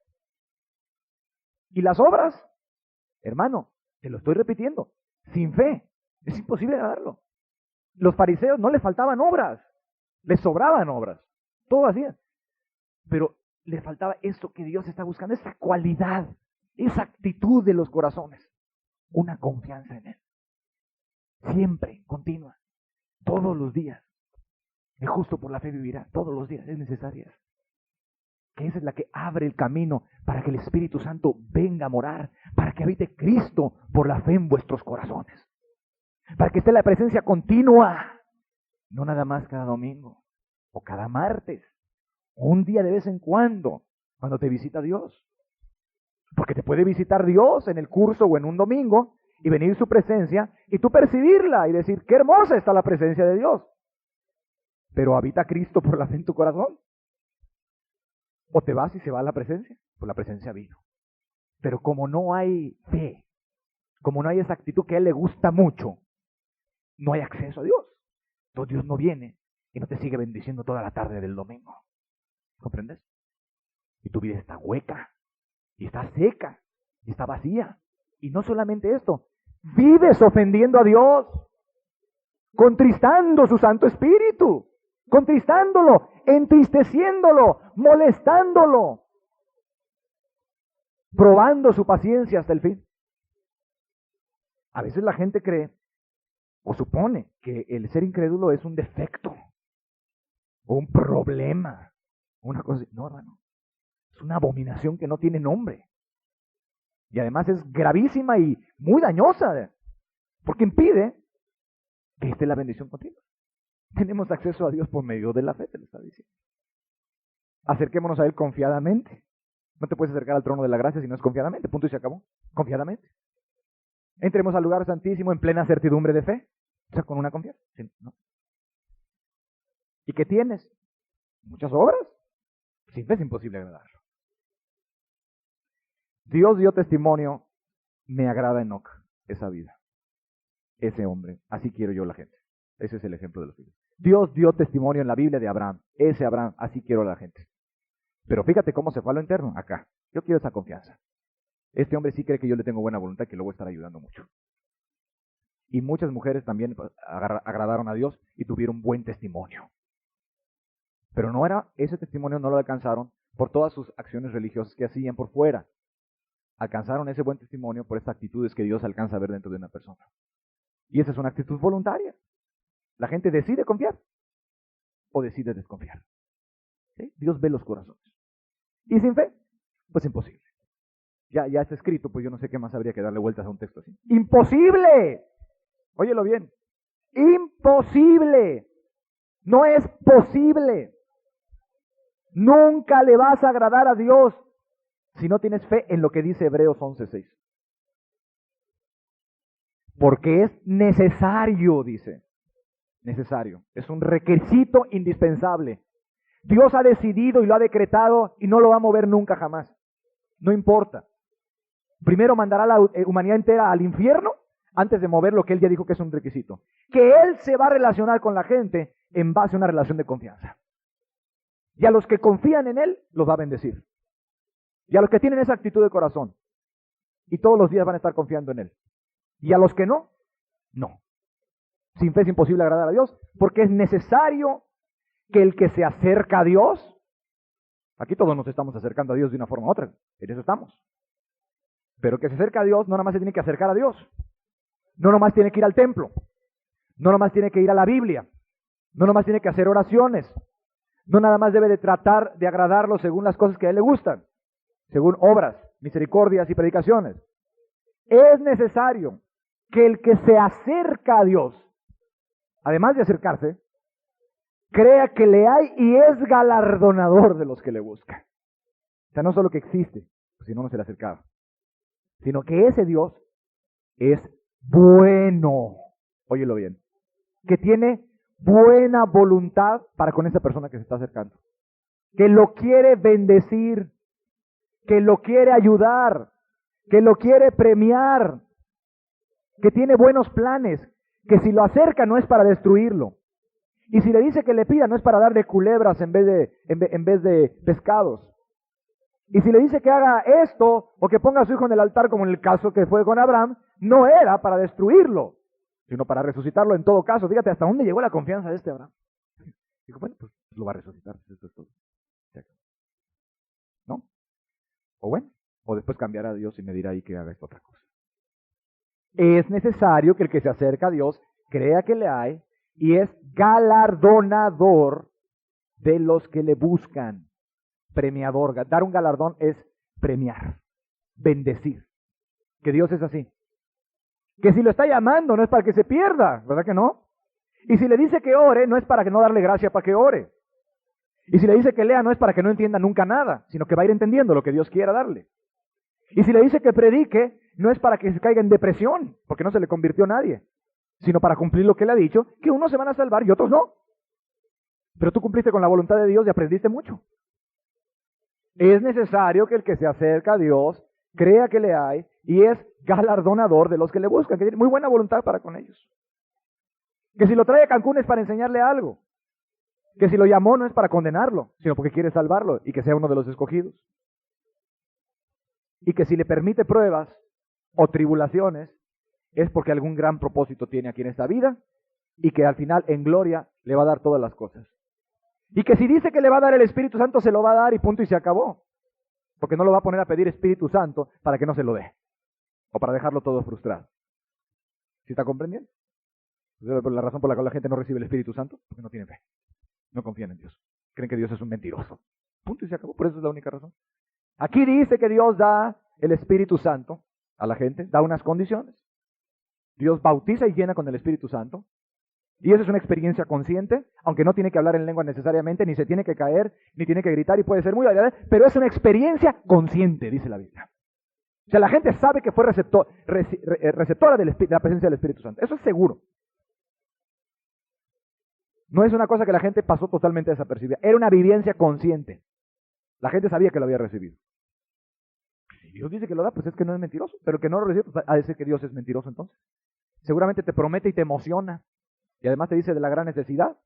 Y las obras, hermano, te lo estoy repitiendo, sin fe es imposible darlo. Los fariseos no les faltaban obras, les sobraban obras, todo hacían. Pero les faltaba eso que Dios está buscando, esa cualidad, esa actitud de los corazones, una confianza en Él. Siempre, continua, todos los días. El justo por la fe vivirá, todos los días, es necesaria. Que esa es la que abre el camino para que el Espíritu Santo venga a morar, para que habite Cristo por la fe en vuestros corazones. Para que esté la presencia continua, no nada más cada domingo, o cada martes, o un día de vez en cuando te visita Dios. Porque te puede visitar Dios en el curso o en un domingo, y venir su presencia, y tú percibirla, y decir, qué hermosa está la presencia de Dios. Pero ¿habita Cristo por la fe en tu corazón? ¿O te vas y se va la presencia? Pues la presencia vino. Pero como no hay fe, como no hay esa actitud que a Él le gusta mucho, no hay acceso a Dios. Entonces Dios no viene y no te sigue bendiciendo toda la tarde del domingo. ¿Comprendes? Y tu vida está hueca, y está seca, y está vacía. Y no solamente esto, vives ofendiendo a Dios, contristando su Santo Espíritu, contristándolo, entristeciéndolo, molestándolo, probando su paciencia hasta el fin. A veces la gente cree o supone que el ser incrédulo es un defecto o un problema, una cosa. No, hermano, es una abominación que no tiene nombre. Y además es gravísima y muy dañosa, porque impide que esté la bendición continua. Tenemos acceso a Dios por medio de la fe, te lo está diciendo. Acerquémonos a Él confiadamente. No te puedes acercar al trono de la gracia si no es confiadamente. Punto y se acabó. Confiadamente. Entremos al lugar santísimo en plena certidumbre de fe. O sea, con una confianza. ¿Sí? ¿No? ¿Y qué tienes? Muchas obras. Sin fe es imposible agradarlo. Dios dio testimonio. Me agrada Enoc, esa vida. Ese hombre. Así quiero yo la gente. Ese es el ejemplo de los hijos. Dios dio testimonio en la Biblia de Abraham. Ese Abraham, así quiero a la gente. Pero fíjate cómo se fue a lo interno. Acá. Yo quiero esa confianza. Este hombre sí cree que yo le tengo buena voluntad, que lo voy a estar ayudando mucho. Y muchas mujeres también agradaron a Dios y tuvieron buen testimonio. Pero no era, ese testimonio no lo alcanzaron por todas sus acciones religiosas que hacían por fuera. Alcanzaron ese buen testimonio por estas actitudes que Dios alcanza a ver dentro de una persona. Y esa es una actitud voluntaria. La gente decide confiar o decide desconfiar. ¿Sí? Dios ve los corazones. Y sin fe, pues imposible. Ya está escrito, pues yo no sé qué más habría que darle vueltas a un texto así. ¡Imposible! Óyelo bien. ¡Imposible! No es posible. Nunca le vas a agradar a Dios si no tienes fe en lo que dice Hebreos 11:6. Porque es necesario, dice. Necesario. Es un requisito indispensable. Dios ha decidido y lo ha decretado y no lo va a mover nunca jamás. No importa. Primero mandará a la humanidad entera al infierno antes de mover lo que Él ya dijo que es un requisito. Que Él se va a relacionar con la gente en base a una relación de confianza. Y a los que confían en Él, los va a bendecir. Y a los que tienen esa actitud de corazón. Y todos los días van a estar confiando en Él. Y a los que no, no. Sin fe es imposible agradar a Dios, porque es necesario que el que se acerca a Dios, aquí todos nos estamos acercando a Dios de una forma u otra, en eso estamos. Pero el que se acerca a Dios no nada más se tiene que acercar a Dios. No nada más tiene que ir al templo. No nada más tiene que ir a la Biblia. No nada más tiene que hacer oraciones. No nada más debe de tratar de agradarlo según las cosas que a Él le gustan. Según obras, misericordias y predicaciones. Es necesario que el que se acerca a Dios, además de acercarse, crea que le hay y es galardonador de los que le buscan. O sea, no solo que existe, pues si no, no se le acercaba, sino que ese Dios es bueno, óyelo bien, que tiene buena voluntad para con esa persona que se está acercando, que lo quiere bendecir, que lo quiere ayudar, que lo quiere premiar, que tiene buenos planes, que si lo acerca no es para destruirlo. Y si le dice que le pida, no es para darle culebras en vez de pescados. Y si le dice que haga esto, o que ponga a su hijo en el altar, como en el caso que fue con Abraham, no era para destruirlo, sino para resucitarlo en todo caso. Fíjate hasta dónde llegó la confianza de este Abraham. Dijo, bueno, pues lo va a resucitar, esto es todo. ¿No? O bueno, o después cambiará a Dios y me dirá ahí que haga esta otra cosa. Es necesario que el que se acerca a Dios crea que le hay y es galardonador de los que le buscan. Premiador. Dar un galardón es premiar, bendecir. Que Dios es así. Que si lo está llamando no es para que se pierda, ¿verdad que no? Y si le dice que ore, no es para que no darle gracia para que ore. Y si le dice que lea, no es para que no entienda nunca nada, sino que va a ir entendiendo lo que Dios quiera darle. Y si le dice que predique, no es para que se caiga en depresión, porque no se le convirtió a nadie, sino para cumplir lo que le ha dicho, que unos se van a salvar y otros no. Pero tú cumpliste con la voluntad de Dios y aprendiste mucho. Es necesario que el que se acerca a Dios crea que le hay y es galardonador de los que le buscan, que tiene muy buena voluntad para con ellos. Que si lo trae a Cancún es para enseñarle algo. Que si lo llamó no es para condenarlo, sino porque quiere salvarlo y que sea uno de los escogidos. Y que si le permite pruebas o tribulaciones es porque algún gran propósito tiene aquí en esta vida y que al final en gloria le va a dar todas las cosas. Y que si dice que le va a dar el Espíritu Santo, se lo va a dar y punto y se acabó. Porque no lo va a poner a pedir Espíritu Santo para que no se lo dé. O para dejarlo todo frustrado. ¿Sí está comprendiendo? La razón por la cual la gente no recibe el Espíritu Santo, porque no tienen fe. No confían en Dios. Creen que Dios es un mentiroso. Punto y se acabó. Por eso es la única razón. Aquí dice que Dios da el Espíritu Santo a la gente, da unas condiciones. Dios bautiza y llena con el Espíritu Santo. Y esa es una experiencia consciente, aunque no tiene que hablar en lengua necesariamente, ni se tiene que caer, ni tiene que gritar, y puede ser muy variable, pero es una experiencia consciente, dice la Biblia. O sea, la gente sabe que fue receptora de la presencia del Espíritu Santo. Eso es seguro. No es una cosa que la gente pasó totalmente desapercibida. Era una vivencia consciente. La gente sabía que lo había recibido. Si Dios dice que lo da, pues es que no es mentiroso. Pero el que no lo recibe, pues a decir que Dios es mentiroso entonces. Seguramente te promete y te emociona. Y además te dice de la gran necesidad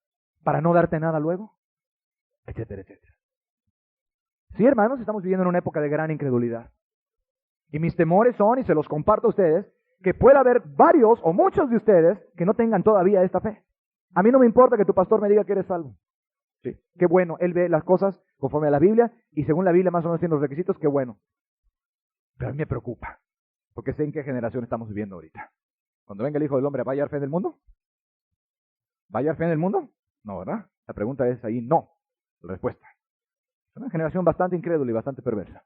para no darte nada luego, etcétera, etcétera. Sí, hermanos, estamos viviendo en una época de gran incredulidad. Y mis temores son, y se los comparto a ustedes, que pueda haber varios o muchos de ustedes que no tengan todavía esta fe. A mí no me importa que tu pastor me diga que eres salvo. Sí, qué bueno, él ve las cosas conforme a la Biblia y según la Biblia más o menos tiene los requisitos, qué bueno. Pero a mí me preocupa, porque sé en qué generación estamos viviendo ahorita. Cuando venga el Hijo del Hombre, ¿va a hallar fe en el mundo? ¿Va a hallar fe en el mundo? No, ¿verdad? La pregunta es ahí, no. La respuesta. Es una generación bastante incrédula y bastante perversa.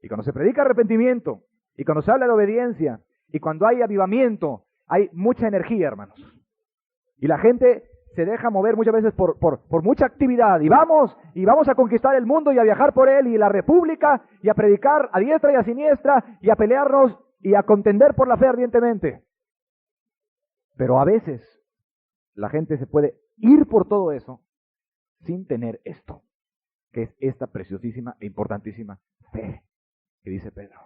Y cuando se predica arrepentimiento, y cuando se habla de obediencia, y cuando hay avivamiento, hay mucha energía, hermanos. Y la gente se deja mover muchas veces por mucha actividad. Y vamos a conquistar el mundo y a viajar por él y la república, y a predicar a diestra y a siniestra, y a pelearnos y a contender por la fe ardientemente. Pero a veces la gente se puede ir por todo eso sin tener esto, que es esta preciosísima e importantísima fe que dice Pedro,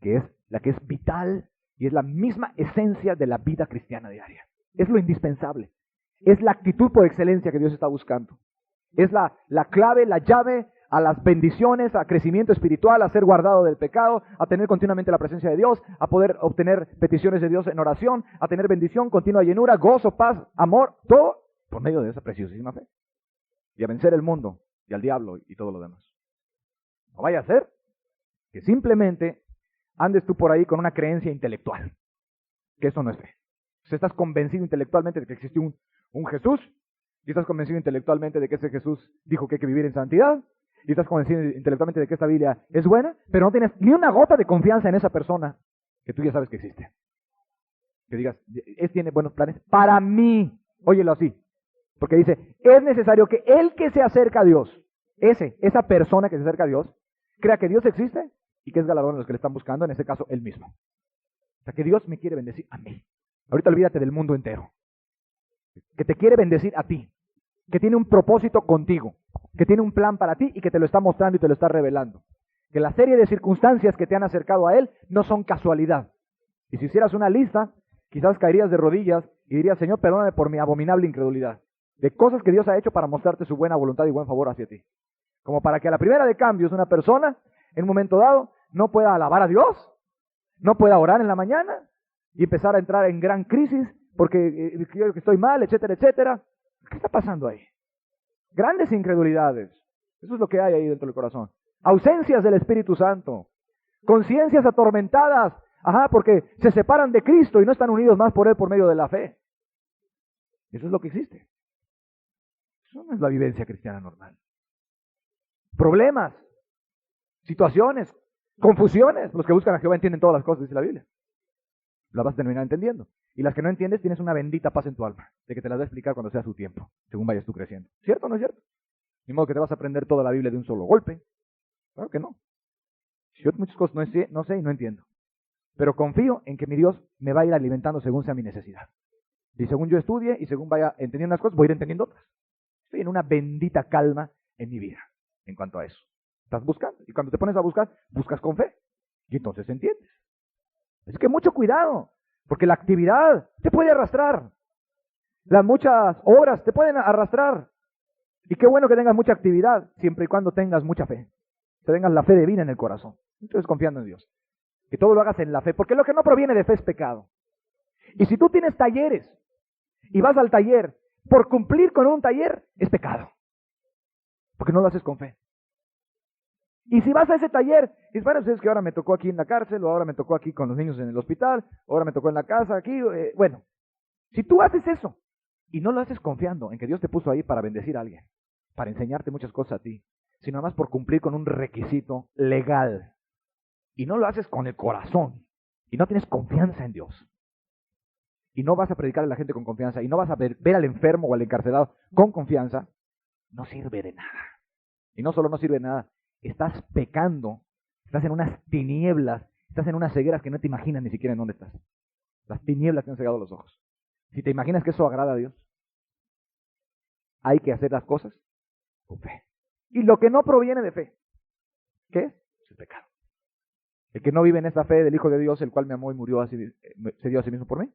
que es la que es vital y es la misma esencia de la vida cristiana diaria. Es lo indispensable, es la actitud por excelencia que Dios está buscando. Es la clave, la llave a las bendiciones, a crecimiento espiritual, a ser guardado del pecado, a tener continuamente la presencia de Dios, a poder obtener peticiones de Dios en oración, a tener bendición, continua llenura, gozo, paz, amor, todo por medio de esa preciosísima fe. Y a vencer el mundo y al diablo y todo lo demás. No vaya a ser que simplemente andes tú por ahí con una creencia intelectual, que eso no es fe. Si estás convencido intelectualmente de que existe un Jesús, y estás convencido intelectualmente de que ese Jesús dijo que hay que vivir en santidad, y estás convencido intelectualmente de que esta Biblia es buena, pero no tienes ni una gota de confianza en esa persona que tú ya sabes que existe. Que digas, tiene buenos planes para mí. Óyelo así. Porque dice, es necesario que el que se acerca a Dios, esa persona que se acerca a Dios, crea que Dios existe y que es galardón de los que le están buscando, en este caso, él mismo. sea, que Dios me quiere bendecir a mí. Ahorita olvídate del mundo entero. Que te quiere bendecir a ti. Que tiene un propósito contigo. Que tiene un plan para ti y que te lo está mostrando y te lo está revelando. Que la serie de circunstancias que te han acercado a Él no son casualidad. Y si hicieras una lista, quizás caerías de rodillas y dirías, Señor, perdóname por mi abominable incredulidad. De cosas que Dios ha hecho para mostrarte su buena voluntad y buen favor hacia ti. Como para que a la primera de cambios una persona, en un momento dado, no pueda alabar a Dios, no pueda orar en la mañana y empezar a entrar en gran crisis porque creo que estoy mal, etcétera, etcétera. ¿Qué está pasando ahí? Grandes incredulidades. Eso es lo que hay ahí dentro del corazón. Ausencias del Espíritu Santo. Conciencias atormentadas. Porque se separan de Cristo y no están unidos más por Él por medio de la fe. Eso es lo que existe. Eso no es la vivencia cristiana normal. Problemas, situaciones, confusiones. Los que buscan a Jehová entienden todas las cosas, dice la Biblia. Las vas a terminar entendiendo. Y las que no entiendes, tienes una bendita paz en tu alma, de que te las va a explicar cuando sea su tiempo, según vayas tú creciendo. ¿Cierto o no es cierto? Ni modo que te vas a aprender toda la Biblia de un solo golpe. Claro que no. Yo muchas cosas no sé y no entiendo. Pero confío en que mi Dios me va a ir alimentando según sea mi necesidad. Y según yo estudie y según vaya entendiendo unas cosas, voy a ir entendiendo otras. Estoy en una bendita calma en mi vida en cuanto a eso. Estás buscando. Y cuando te pones a buscar, buscas con fe. Y entonces entiendes. Es que mucho cuidado. Porque la actividad te puede arrastrar. Las muchas obras te pueden arrastrar. Y qué bueno que tengas mucha actividad, siempre y cuando tengas mucha fe. Que tengas la fe divina en el corazón. Entonces confiando en Dios. Que todo lo hagas en la fe. Porque lo que no proviene de fe es pecado. Y si tú tienes talleres y vas al taller por cumplir con un taller, es pecado. Porque no lo haces con fe. Y si vas a ese taller, dices, bueno, pues es que ahora me tocó aquí en la cárcel, o ahora me tocó aquí con los niños en el hospital, o ahora me tocó en la casa, aquí, bueno. Si tú haces eso, y no lo haces confiando en que Dios te puso ahí para bendecir a alguien, para enseñarte muchas cosas a ti, sino nada más por cumplir con un requisito legal, y no lo haces con el corazón, y no tienes confianza en Dios, y no vas a predicar a la gente con confianza, y no vas a ver al enfermo o al encarcelado con confianza, no sirve de nada. Y no solo no sirve de nada, estás pecando, estás en unas tinieblas, estás en unas cegueras que no te imaginas ni siquiera en dónde estás. Las tinieblas te han cegado los ojos. Si te imaginas que eso agrada a Dios, hay que hacer las cosas con fe. Y lo que no proviene de fe, ¿qué es? Es el pecado. El que no vive en esta fe del Hijo de Dios, el cual me amó y murió así, se dio a sí mismo por mí.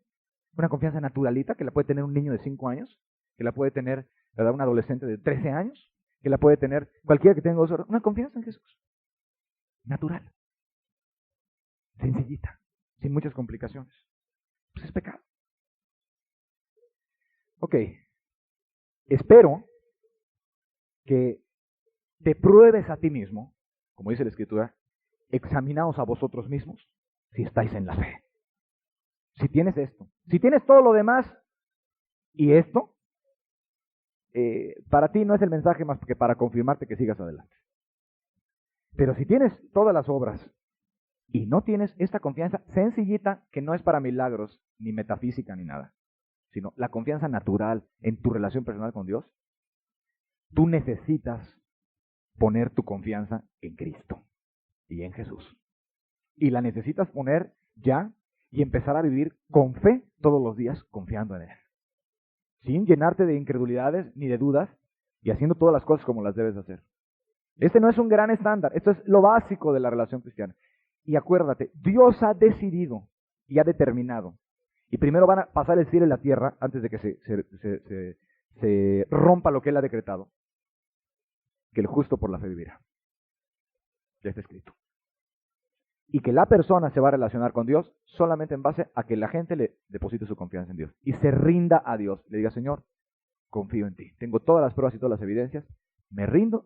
Una confianza naturalita que la puede tener un niño de 5 años, que la puede tener, ¿verdad?, un adolescente de 13 años, que la puede tener cualquiera que tenga 2 horas. Una confianza en Jesús. Natural. Sencillita. Sin muchas complicaciones. Pues es pecado. Ok. Espero que te pruebes a ti mismo, como dice la Escritura, examinaos a vosotros mismos si estáis en la fe. Si tienes esto. Si tienes todo lo demás y esto, para ti no es el mensaje más que para confirmarte que sigas adelante. Pero si tienes todas las obras y no tienes esta confianza sencillita, que no es para milagros, ni metafísica, ni nada, sino la confianza natural en tu relación personal con Dios, tú necesitas poner tu confianza en Cristo y en Jesús. Y la necesitas poner ya y empezar a vivir con fe todos los días confiando en Él. Sin llenarte de incredulidades ni de dudas y haciendo todas las cosas como las debes hacer. Este no es un gran estándar, esto es lo básico de la relación cristiana. Y acuérdate, Dios ha decidido y ha determinado. Y primero van a pasar el cielo y la tierra antes de que se rompa lo que Él ha decretado. Que el justo por la fe vivirá. Ya está escrito. Y que la persona se va a relacionar con Dios solamente en base a que la gente le deposite su confianza en Dios. Y se rinda a Dios. Le diga, Señor, confío en ti. Tengo todas las pruebas y todas las evidencias. Me rindo,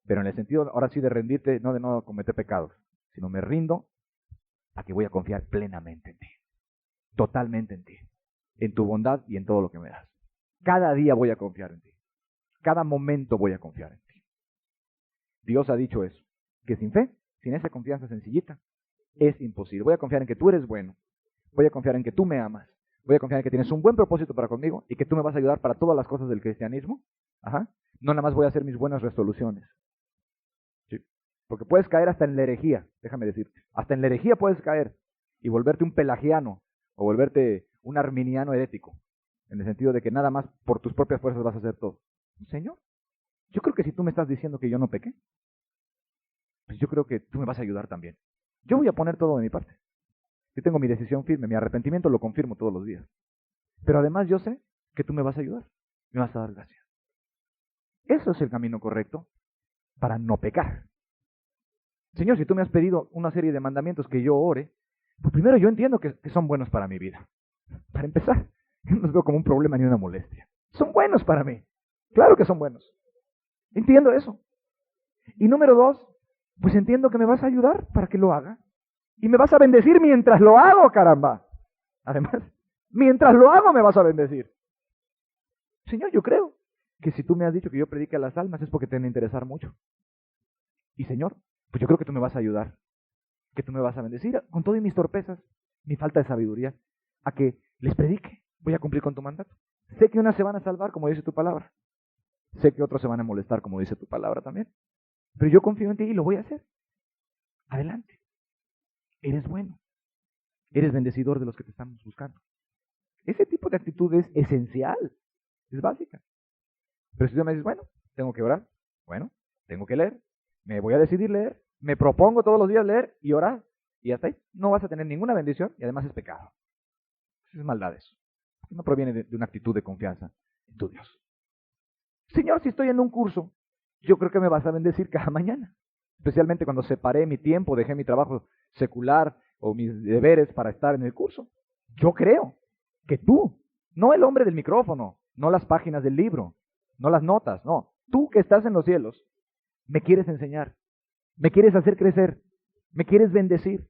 pero en el sentido ahora sí de rendirte, no de no cometer pecados, sino me rindo a que voy a confiar plenamente en ti. Totalmente en ti. En tu bondad y en todo lo que me das. Cada día voy a confiar en ti. Cada momento voy a confiar en ti. Dios ha dicho eso. Que sin fe, sin esa confianza sencillita, es imposible. Voy a confiar en que tú eres bueno. Voy a confiar en que tú me amas. Voy a confiar en que tienes un buen propósito para conmigo y que tú me vas a ayudar para todas las cosas del cristianismo. No nada más voy a hacer mis buenas resoluciones. ¿Sí? Porque puedes caer hasta en la herejía, déjame decirte. Hasta en la herejía puedes caer. y volverte un pelagiano o volverte un arminiano herético, en el sentido de que nada más por tus propias fuerzas vas a hacer todo. Señor, yo creo que si tú me estás diciendo que yo no pequé, pues yo creo que tú me vas a ayudar también. Yo voy a poner todo de mi parte. Yo tengo mi decisión firme, mi arrepentimiento lo confirmo todos los días. Pero además yo sé que tú me vas a ayudar, me vas a dar gracia. Eso es el camino correcto para no pecar. Señor, si tú me has pedido una serie de mandamientos que yo ore, pues primero yo entiendo que son buenos para mi vida. Para empezar, yo no los veo como un problema ni una molestia. Son buenos para mí. Claro que son buenos. Entiendo eso. Y número 2, pues entiendo que me vas a ayudar para que lo haga. Y me vas a bendecir mientras lo hago, caramba. Además, mientras lo hago me vas a bendecir. Señor, yo creo que si tú me has dicho que yo predique a las almas es porque te van a interesar mucho. Y Señor, pues yo creo que tú me vas a ayudar, que tú me vas a bendecir con todas mis torpezas, mi falta de sabiduría, a que les predique. Voy a cumplir con tu mandato. Sé que unas se van a salvar, como dice tu palabra. Sé que otros se van a molestar, como dice tu palabra también. Pero yo confío en ti y lo voy a hacer. Adelante. Eres bueno. Eres bendecidor de los que te estamos buscando. Ese tipo de actitud es esencial, es básica. Pero si tú me dices, bueno, tengo que orar, bueno, tengo que leer, me voy a decidir leer, me propongo todos los días leer y orar, y hasta ahí no vas a tener ninguna bendición y además es pecado. Es maldad eso. No proviene de una actitud de confianza en tu Dios. Señor, si estoy en un curso, yo creo que me vas a bendecir cada mañana. Especialmente cuando separé mi tiempo, dejé mi trabajo secular o mis deberes para estar en el curso. Yo creo que tú, no el hombre del micrófono, no las páginas del libro, no las notas, no. Tú que estás en los cielos, me quieres enseñar, me quieres hacer crecer, me quieres bendecir.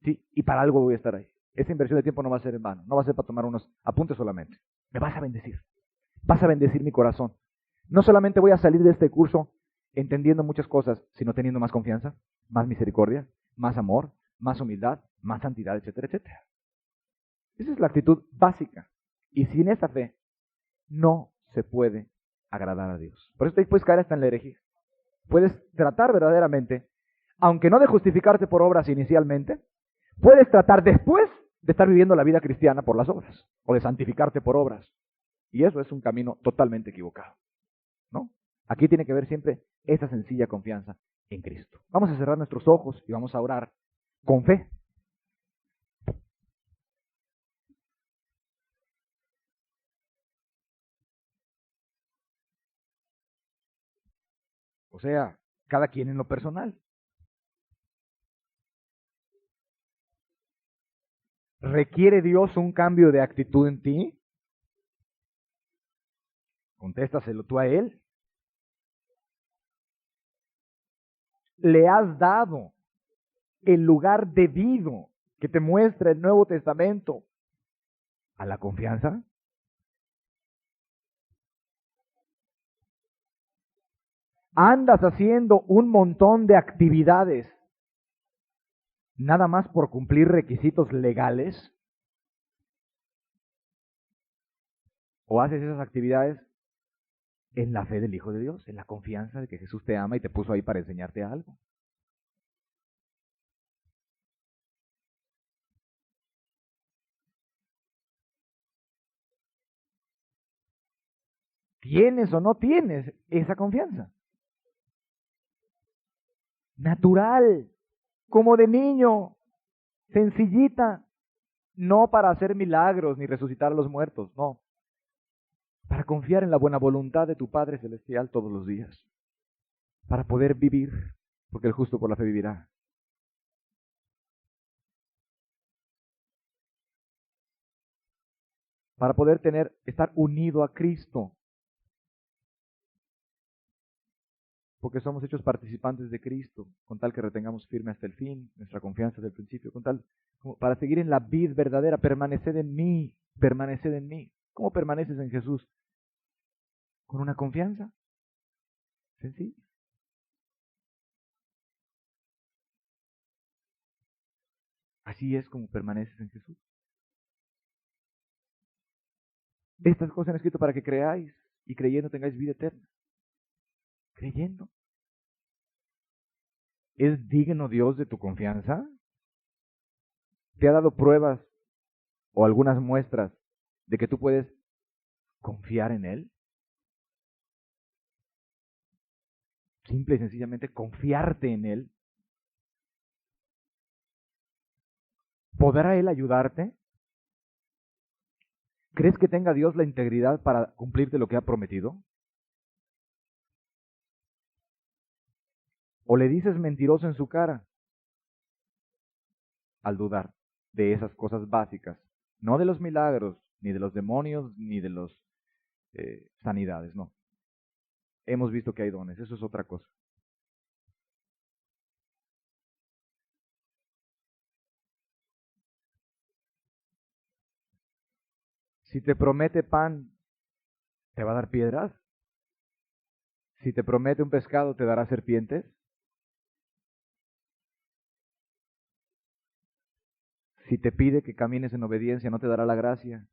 Sí, y para algo voy a estar ahí. Esa inversión de tiempo no va a ser en vano, no va a ser para tomar unos apuntes solamente. Me vas a bendecir. Vas a bendecir mi corazón. No solamente voy a salir de este curso entendiendo muchas cosas, sino teniendo más confianza, más misericordia, más amor, más humildad, más santidad, etcétera, etcétera. Esa es la actitud básica. Y sin esa fe, no se puede agradar a Dios. Por eso te puedes caer hasta en la herejía. Puedes tratar verdaderamente, aunque no de justificarte por obras inicialmente, puedes tratar después de estar viviendo la vida cristiana por las obras, o de santificarte por obras. Y eso es un camino totalmente equivocado, ¿no? Aquí tiene que ver siempre esa sencilla confianza en Cristo. Vamos a cerrar nuestros ojos y vamos a orar con fe. O sea, cada quien en lo personal. ¿Requiere Dios un cambio de actitud en ti? Contéstaselo tú a Él. ¿Le has dado el lugar debido que te muestra el Nuevo Testamento a la confianza? ¿Andas haciendo un montón de actividades nada más por cumplir requisitos legales? ¿O haces esas actividades en la fe del Hijo de Dios, en la confianza de que Jesús te ama y te puso ahí para enseñarte algo? ¿Tienes o no tienes esa confianza? Natural, como de niño, sencillita, no para hacer milagros ni resucitar a los muertos, no, para confiar en la buena voluntad de tu Padre Celestial todos los días, para poder vivir, porque el justo por la fe vivirá. Para poder estar unido a Cristo, porque somos hechos participantes de Cristo, con tal que retengamos firme hasta el fin, nuestra confianza desde el principio, con tal, como para seguir en la vid verdadera, permaneced en mí, permaneced en mí. ¿Cómo permaneces en Jesús? Con una confianza sencilla. Así es como permaneces en Jesús. Estas cosas han escrito para que creáis y creyendo tengáis vida eterna. Creyendo. ¿Es digno Dios de tu confianza? te ha dado pruebas o algunas muestras de que tú puedes confiar en Él? Simple y sencillamente confiarte en Él. ¿Podrá Él ayudarte? ¿Crees que tenga Dios la integridad para cumplirte lo que ha prometido? ¿O le dices mentiroso en su cara al dudar de esas cosas básicas? No de los milagros, ni de los demonios, ni de las sanidades, no. Hemos visto que hay dones, eso es otra cosa. Si te promete pan, ¿te va a dar piedras? Si te promete un pescado, ¿te dará serpientes? Si te pide que camines en obediencia, ¿no te dará la gracia?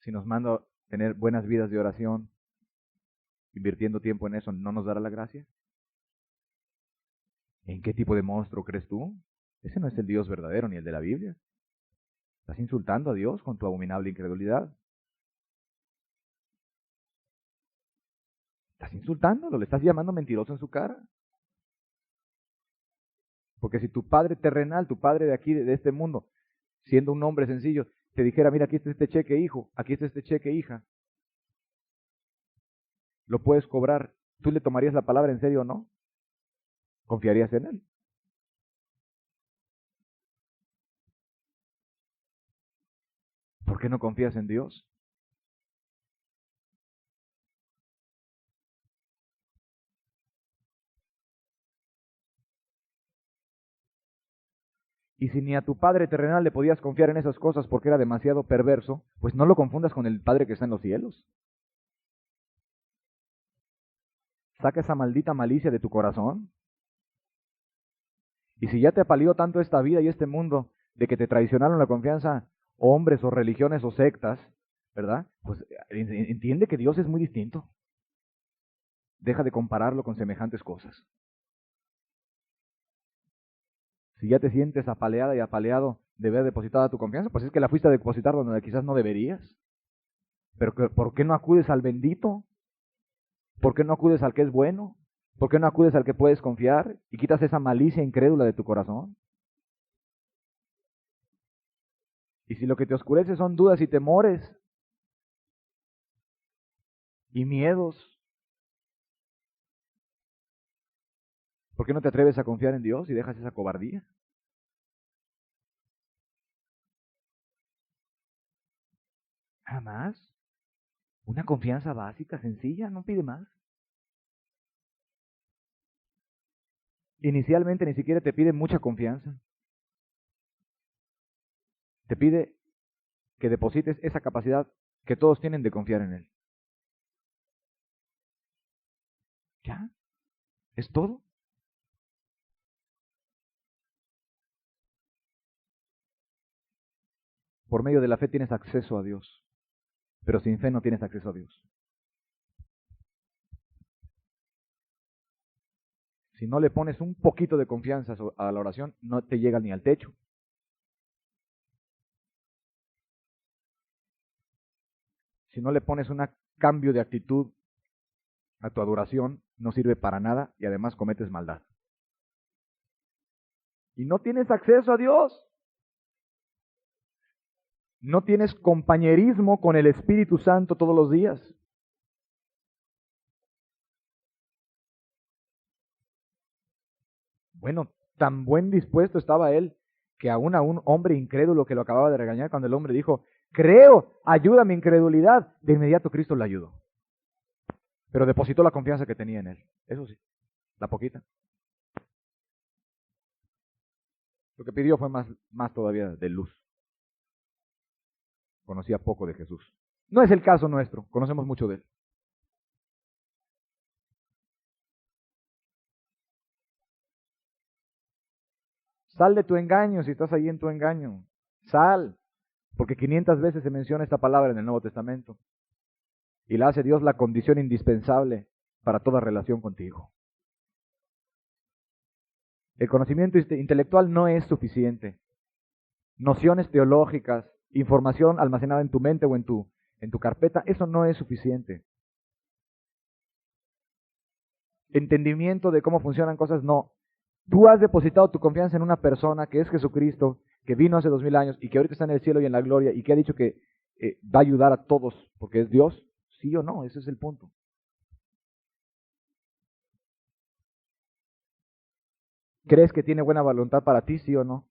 Si nos manda a tener buenas vidas de oración, invirtiendo tiempo en eso, ¿no nos dará la gracia? ¿En qué tipo de monstruo crees tú? Ese no es el Dios verdadero ni el de la Biblia. Estás insultando a Dios con tu abominable incredulidad. Estás insultándolo, le estás llamando mentiroso en su cara. Porque si tu padre terrenal, tu padre de aquí, de este mundo, siendo un hombre sencillo, te dijera, mira, aquí está este cheque, hijo, aquí está este cheque, hija, lo puedes cobrar, ¿tú le tomarías la palabra en serio o no? ¿Confiarías en él? ¿Por qué no confías en Dios? Y si ni a tu padre terrenal le podías confiar en esas cosas porque era demasiado perverso, pues no lo confundas con el Padre que está en los cielos. Saca esa maldita malicia de tu corazón. Y si ya te apaleó tanto esta vida y este mundo de que te traicionaron la confianza hombres o religiones o sectas, ¿verdad? Pues entiende que Dios es muy distinto. Deja de compararlo con semejantes cosas. Si ya te sientes apaleada y apaleado de haber depositado tu confianza, pues es que la fuiste a depositar donde quizás no deberías. Pero ¿por qué no acudes al bendito? ¿Por qué no acudes al que es bueno? ¿Por qué no acudes al que puedes confiar y quitas esa malicia incrédula de tu corazón? Y si lo que te oscurece son dudas y temores y miedos, ¿por qué no te atreves a confiar en Dios y dejas esa cobardía? Jamás. Una confianza básica, sencilla, no pide más. Inicialmente ni siquiera te pide mucha confianza. Te pide que deposites esa capacidad que todos tienen de confiar en Él. ¿Ya? ¿Es todo? Por medio de la fe tienes acceso a Dios, pero sin fe no tienes acceso a Dios. Si no le pones un poquito de confianza a la oración, no te llega ni al techo. Si no le pones un cambio de actitud a tu adoración, no sirve para nada y además cometes maldad. Y no tienes acceso a Dios. No tienes compañerismo con el Espíritu Santo todos los días. Bueno, tan buen dispuesto estaba él que aún a un hombre incrédulo que lo acababa de regañar, cuando el hombre dijo, creo, ayuda mi incredulidad, de inmediato Cristo le ayudó. Pero depositó la confianza que tenía en él. Eso sí, la poquita. Lo que pidió fue más todavía de luz. Conocía poco de Jesús. No es el caso nuestro, conocemos mucho de él. Sal de tu engaño si estás ahí en tu engaño. Sal, porque 500 veces se menciona esta palabra en el Nuevo Testamento. Y la hace Dios la condición indispensable para toda relación contigo. El conocimiento intelectual no es suficiente. nociones teológicas, información almacenada en tu mente o en tu carpeta, eso no es suficiente. Entendimiento de cómo funcionan cosas, no. Tú has depositado tu confianza en una persona que es Jesucristo, que vino hace 2000 años y que ahorita está en el cielo y en la gloria y que ha dicho que va a ayudar a todos porque es Dios. ¿Sí o no? Ese es el punto. ¿Crees que tiene buena voluntad para ti, sí o no?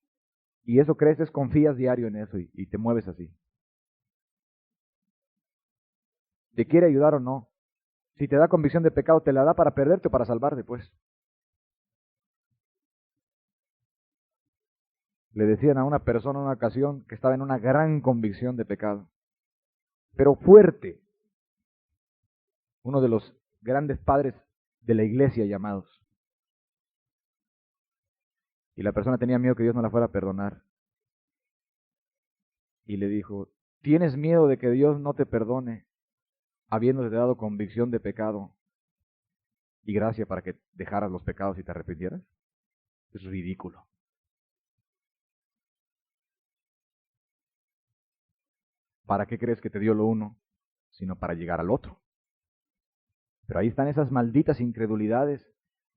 Y eso crees, confías diario en eso y te mueves así. ¿Te quiere ayudar o no? Si te da convicción de pecado, ¿te la da para perderte o para salvarte, pues? Le decían a una persona en una ocasión que estaba en una gran convicción de pecado, pero fuerte. Uno de los grandes padres de la iglesia llamados. Y la persona tenía miedo que Dios no la fuera a perdonar. Y le dijo, ¿tienes miedo de que Dios no te perdone habiéndote dado convicción de pecado y gracia para que dejaras los pecados y te arrepintieras? Es ridículo. ¿Para qué crees que te dio lo uno, sino para llegar al otro? Pero ahí están esas malditas incredulidades,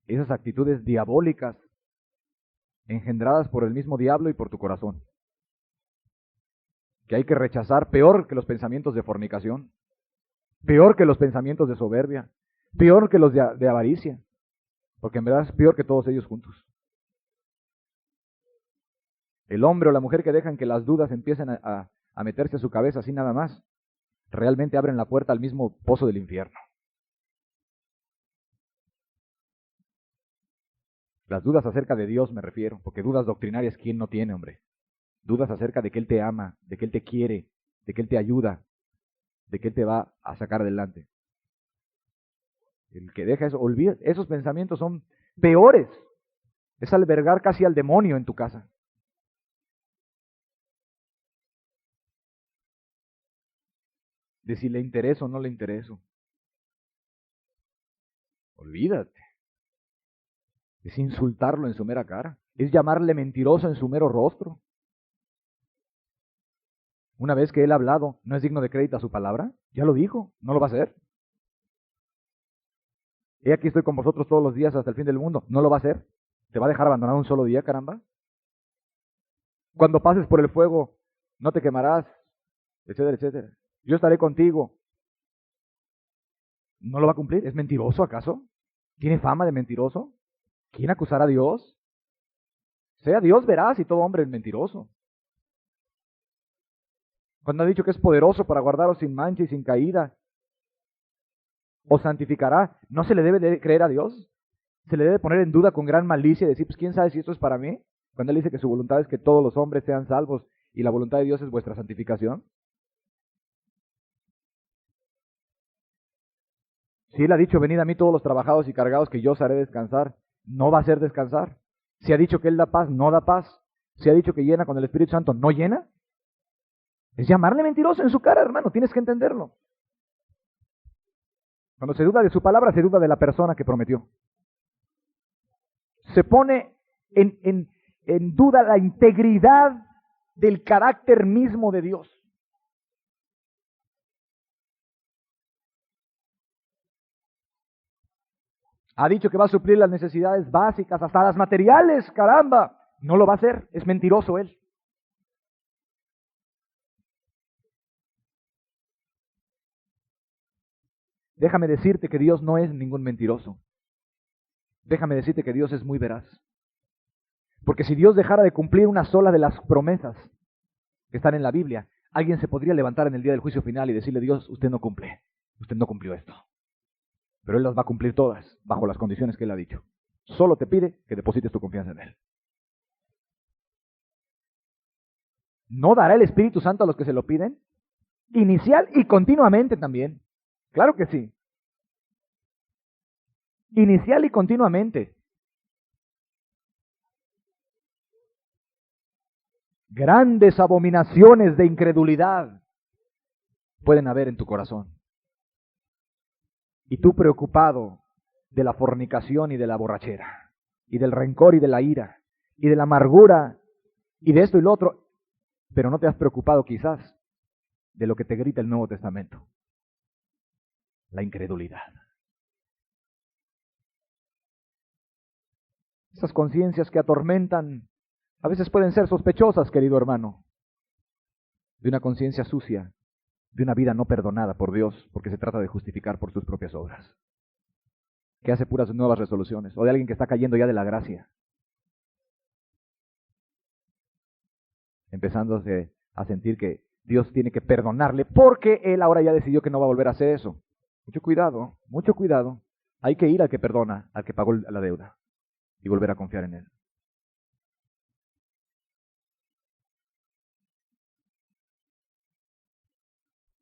esas actitudes diabólicas engendradas por el mismo diablo y por tu corazón, que hay que rechazar, peor que los pensamientos de fornicación, peor que los pensamientos de soberbia, peor que los de avaricia, porque en verdad es peor que todos ellos juntos. El hombre o la mujer que dejan que las dudas empiecen a meterse a su cabeza así nada más, realmente abren la puerta al mismo pozo del infierno. Las dudas acerca de Dios me refiero, porque dudas doctrinarias, ¿quién no tiene, hombre? Dudas acerca de que Él te ama, de que Él te quiere, de que Él te ayuda, de que Él te va a sacar adelante. El que deja eso, olvida, esos pensamientos son peores. Es albergar casi al demonio en tu casa. De si le intereso o no le intereso. Olvídate. Es insultarlo en su mera cara. Es llamarle mentiroso en su mero rostro. Una vez que él ha hablado, ¿no es digno de crédito a su palabra? Ya lo dijo, no lo va a hacer. He aquí estoy con vosotros todos los días hasta el fin del mundo. ¿No lo va a hacer? ¿Te va a dejar abandonado un solo día, caramba? Cuando pases por el fuego, no te quemarás, etcétera, etcétera. Yo estaré contigo. ¿No lo va a cumplir? ¿Es mentiroso acaso? ¿Tiene fama de mentiroso? ¿Quién acusará a Dios? Sea Dios veraz y todo hombre es mentiroso. Cuando ha dicho que es poderoso para guardaros sin mancha y sin caída, os santificará, ¿no se le debe de creer a Dios? ¿Se le debe poner en duda con gran malicia y decir, pues quién sabe si esto es para mí? Cuando él dice que su voluntad es que todos los hombres sean salvos y la voluntad de Dios es vuestra santificación. Si él ha dicho, venid a mí todos los trabajados y cargados que yo os haré descansar, no va a ser descansar. Si ha dicho que él da paz, no da paz. Si ha dicho que llena con el Espíritu Santo, no llena. Es llamarle mentiroso en su cara, hermano, tienes que entenderlo. Cuando se duda de su palabra, se duda de la persona que prometió. Se pone en duda la integridad del carácter mismo de Dios. Ha dicho que va a suplir las necesidades básicas, hasta las materiales, caramba. No lo va a hacer, es mentiroso él. Déjame decirte que Dios no es ningún mentiroso. Déjame decirte que Dios es muy veraz. Porque si Dios dejara de cumplir una sola de las promesas que están en la Biblia, alguien se podría levantar en el día del juicio final y decirle, Dios, usted no cumple, usted no cumplió esto. Pero Él las va a cumplir todas, bajo las condiciones que Él ha dicho. Solo te pide que deposites tu confianza en Él. ¿No dará el Espíritu Santo a los que se lo piden? Inicial y continuamente también. Claro que sí. Inicial y continuamente. Grandes abominaciones de incredulidad pueden haber en tu corazón. Y tú preocupado de la fornicación y de la borrachera, y del rencor y de la ira, y de la amargura, y de esto y lo otro, pero no te has preocupado quizás de lo que te grita el Nuevo Testamento: la incredulidad. Esas conciencias que atormentan a veces pueden ser sospechosas, querido hermano, de una conciencia sucia, de una vida no perdonada por Dios, porque se trata de justificar por sus propias obras, que hace puras nuevas resoluciones, o de alguien que está cayendo ya de la gracia, empezándose a sentir que Dios tiene que perdonarle porque él ahora ya decidió que no va a volver a hacer eso. Mucho cuidado, mucho cuidado. Hay que ir al que perdona, al que pagó la deuda, y volver a confiar en él.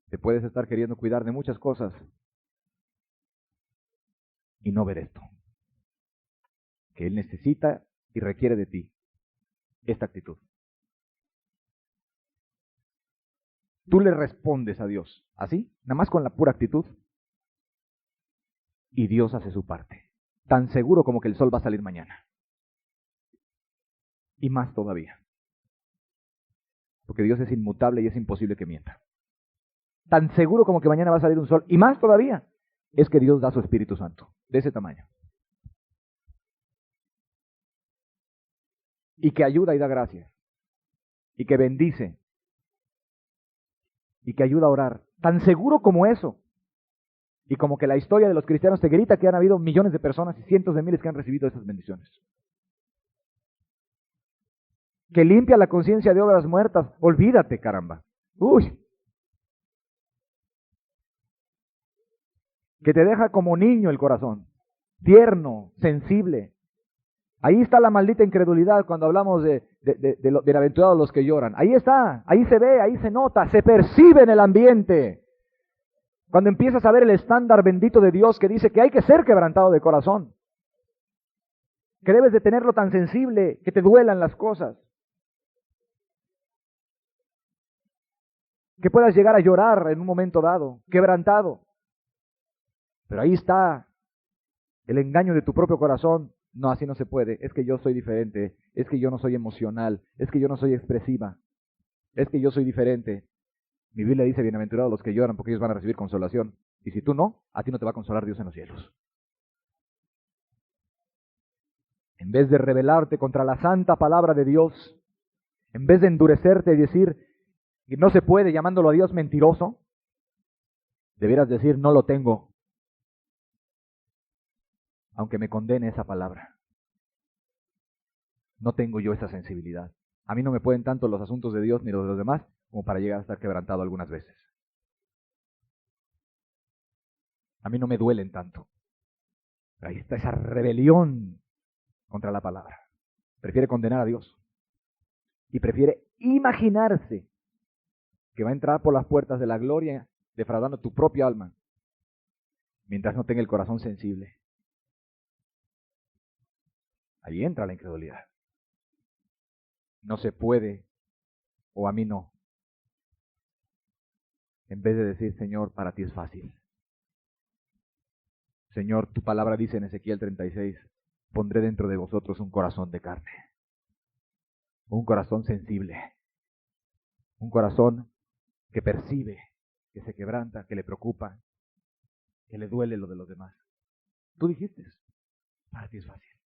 Te puedes estar queriendo cuidar de muchas cosas y no ver esto, que él necesita y requiere de ti esta actitud. Tú le respondes a Dios, así, nada más con la pura actitud, y Dios hace su parte, tan seguro como que el sol va a salir mañana. Y más todavía, porque Dios es inmutable y es imposible que mienta. Tan seguro como que mañana va a salir un sol, y más todavía, es que Dios da su Espíritu Santo, de ese tamaño. Y que ayuda y da gracia, y que bendice, y que ayuda a orar. Tan seguro como eso. Y como que la historia de los cristianos te grita que han habido millones de personas y cientos de miles que han recibido esas bendiciones. Que limpia la conciencia de obras muertas. Olvídate, caramba. Uy. Que te deja como niño el corazón. Tierno, sensible. Ahí está la maldita incredulidad cuando hablamos de bienaventurados los que lloran. Ahí está, ahí se ve, ahí se nota, se percibe en el ambiente. Cuando empiezas a ver el estándar bendito de Dios que dice que hay que ser quebrantado de corazón. Que debes de tenerlo tan sensible que te duelan las cosas. Que puedas llegar a llorar en un momento dado, quebrantado. Pero ahí está el engaño de tu propio corazón. No, así no se puede. Es que yo soy diferente. Es que yo no soy emocional. Es que yo no soy expresiva. Es que yo soy diferente. Mi Biblia dice: bienaventurados los que lloran, porque ellos van a recibir consolación. Y si tú no, a ti no te va a consolar Dios en los cielos. En vez de rebelarte contra la santa palabra de Dios, en vez de endurecerte y decir que no se puede, llamándolo a Dios mentiroso, debieras decir: no lo tengo, aunque me condene esa palabra. No tengo yo esa sensibilidad. A mí no me pueden tanto los asuntos de Dios ni los de los demás como para llegar a estar quebrantado algunas veces. A mí no me duelen tanto. Ahí está esa rebelión contra la palabra. Prefiere condenar a Dios y prefiere imaginarse que va a entrar por las puertas de la gloria defraudando tu propia alma mientras no tenga el corazón sensible. Ahí entra la incredulidad. No se puede, o a mí no. En vez de decir: Señor, para ti es fácil. Señor, tu palabra dice en Ezequiel 36, pondré dentro de vosotros un corazón de carne, un corazón sensible, un corazón que percibe, que se quebranta, que le preocupa, que le duele lo de los demás. Tú dijiste: para ti es fácil.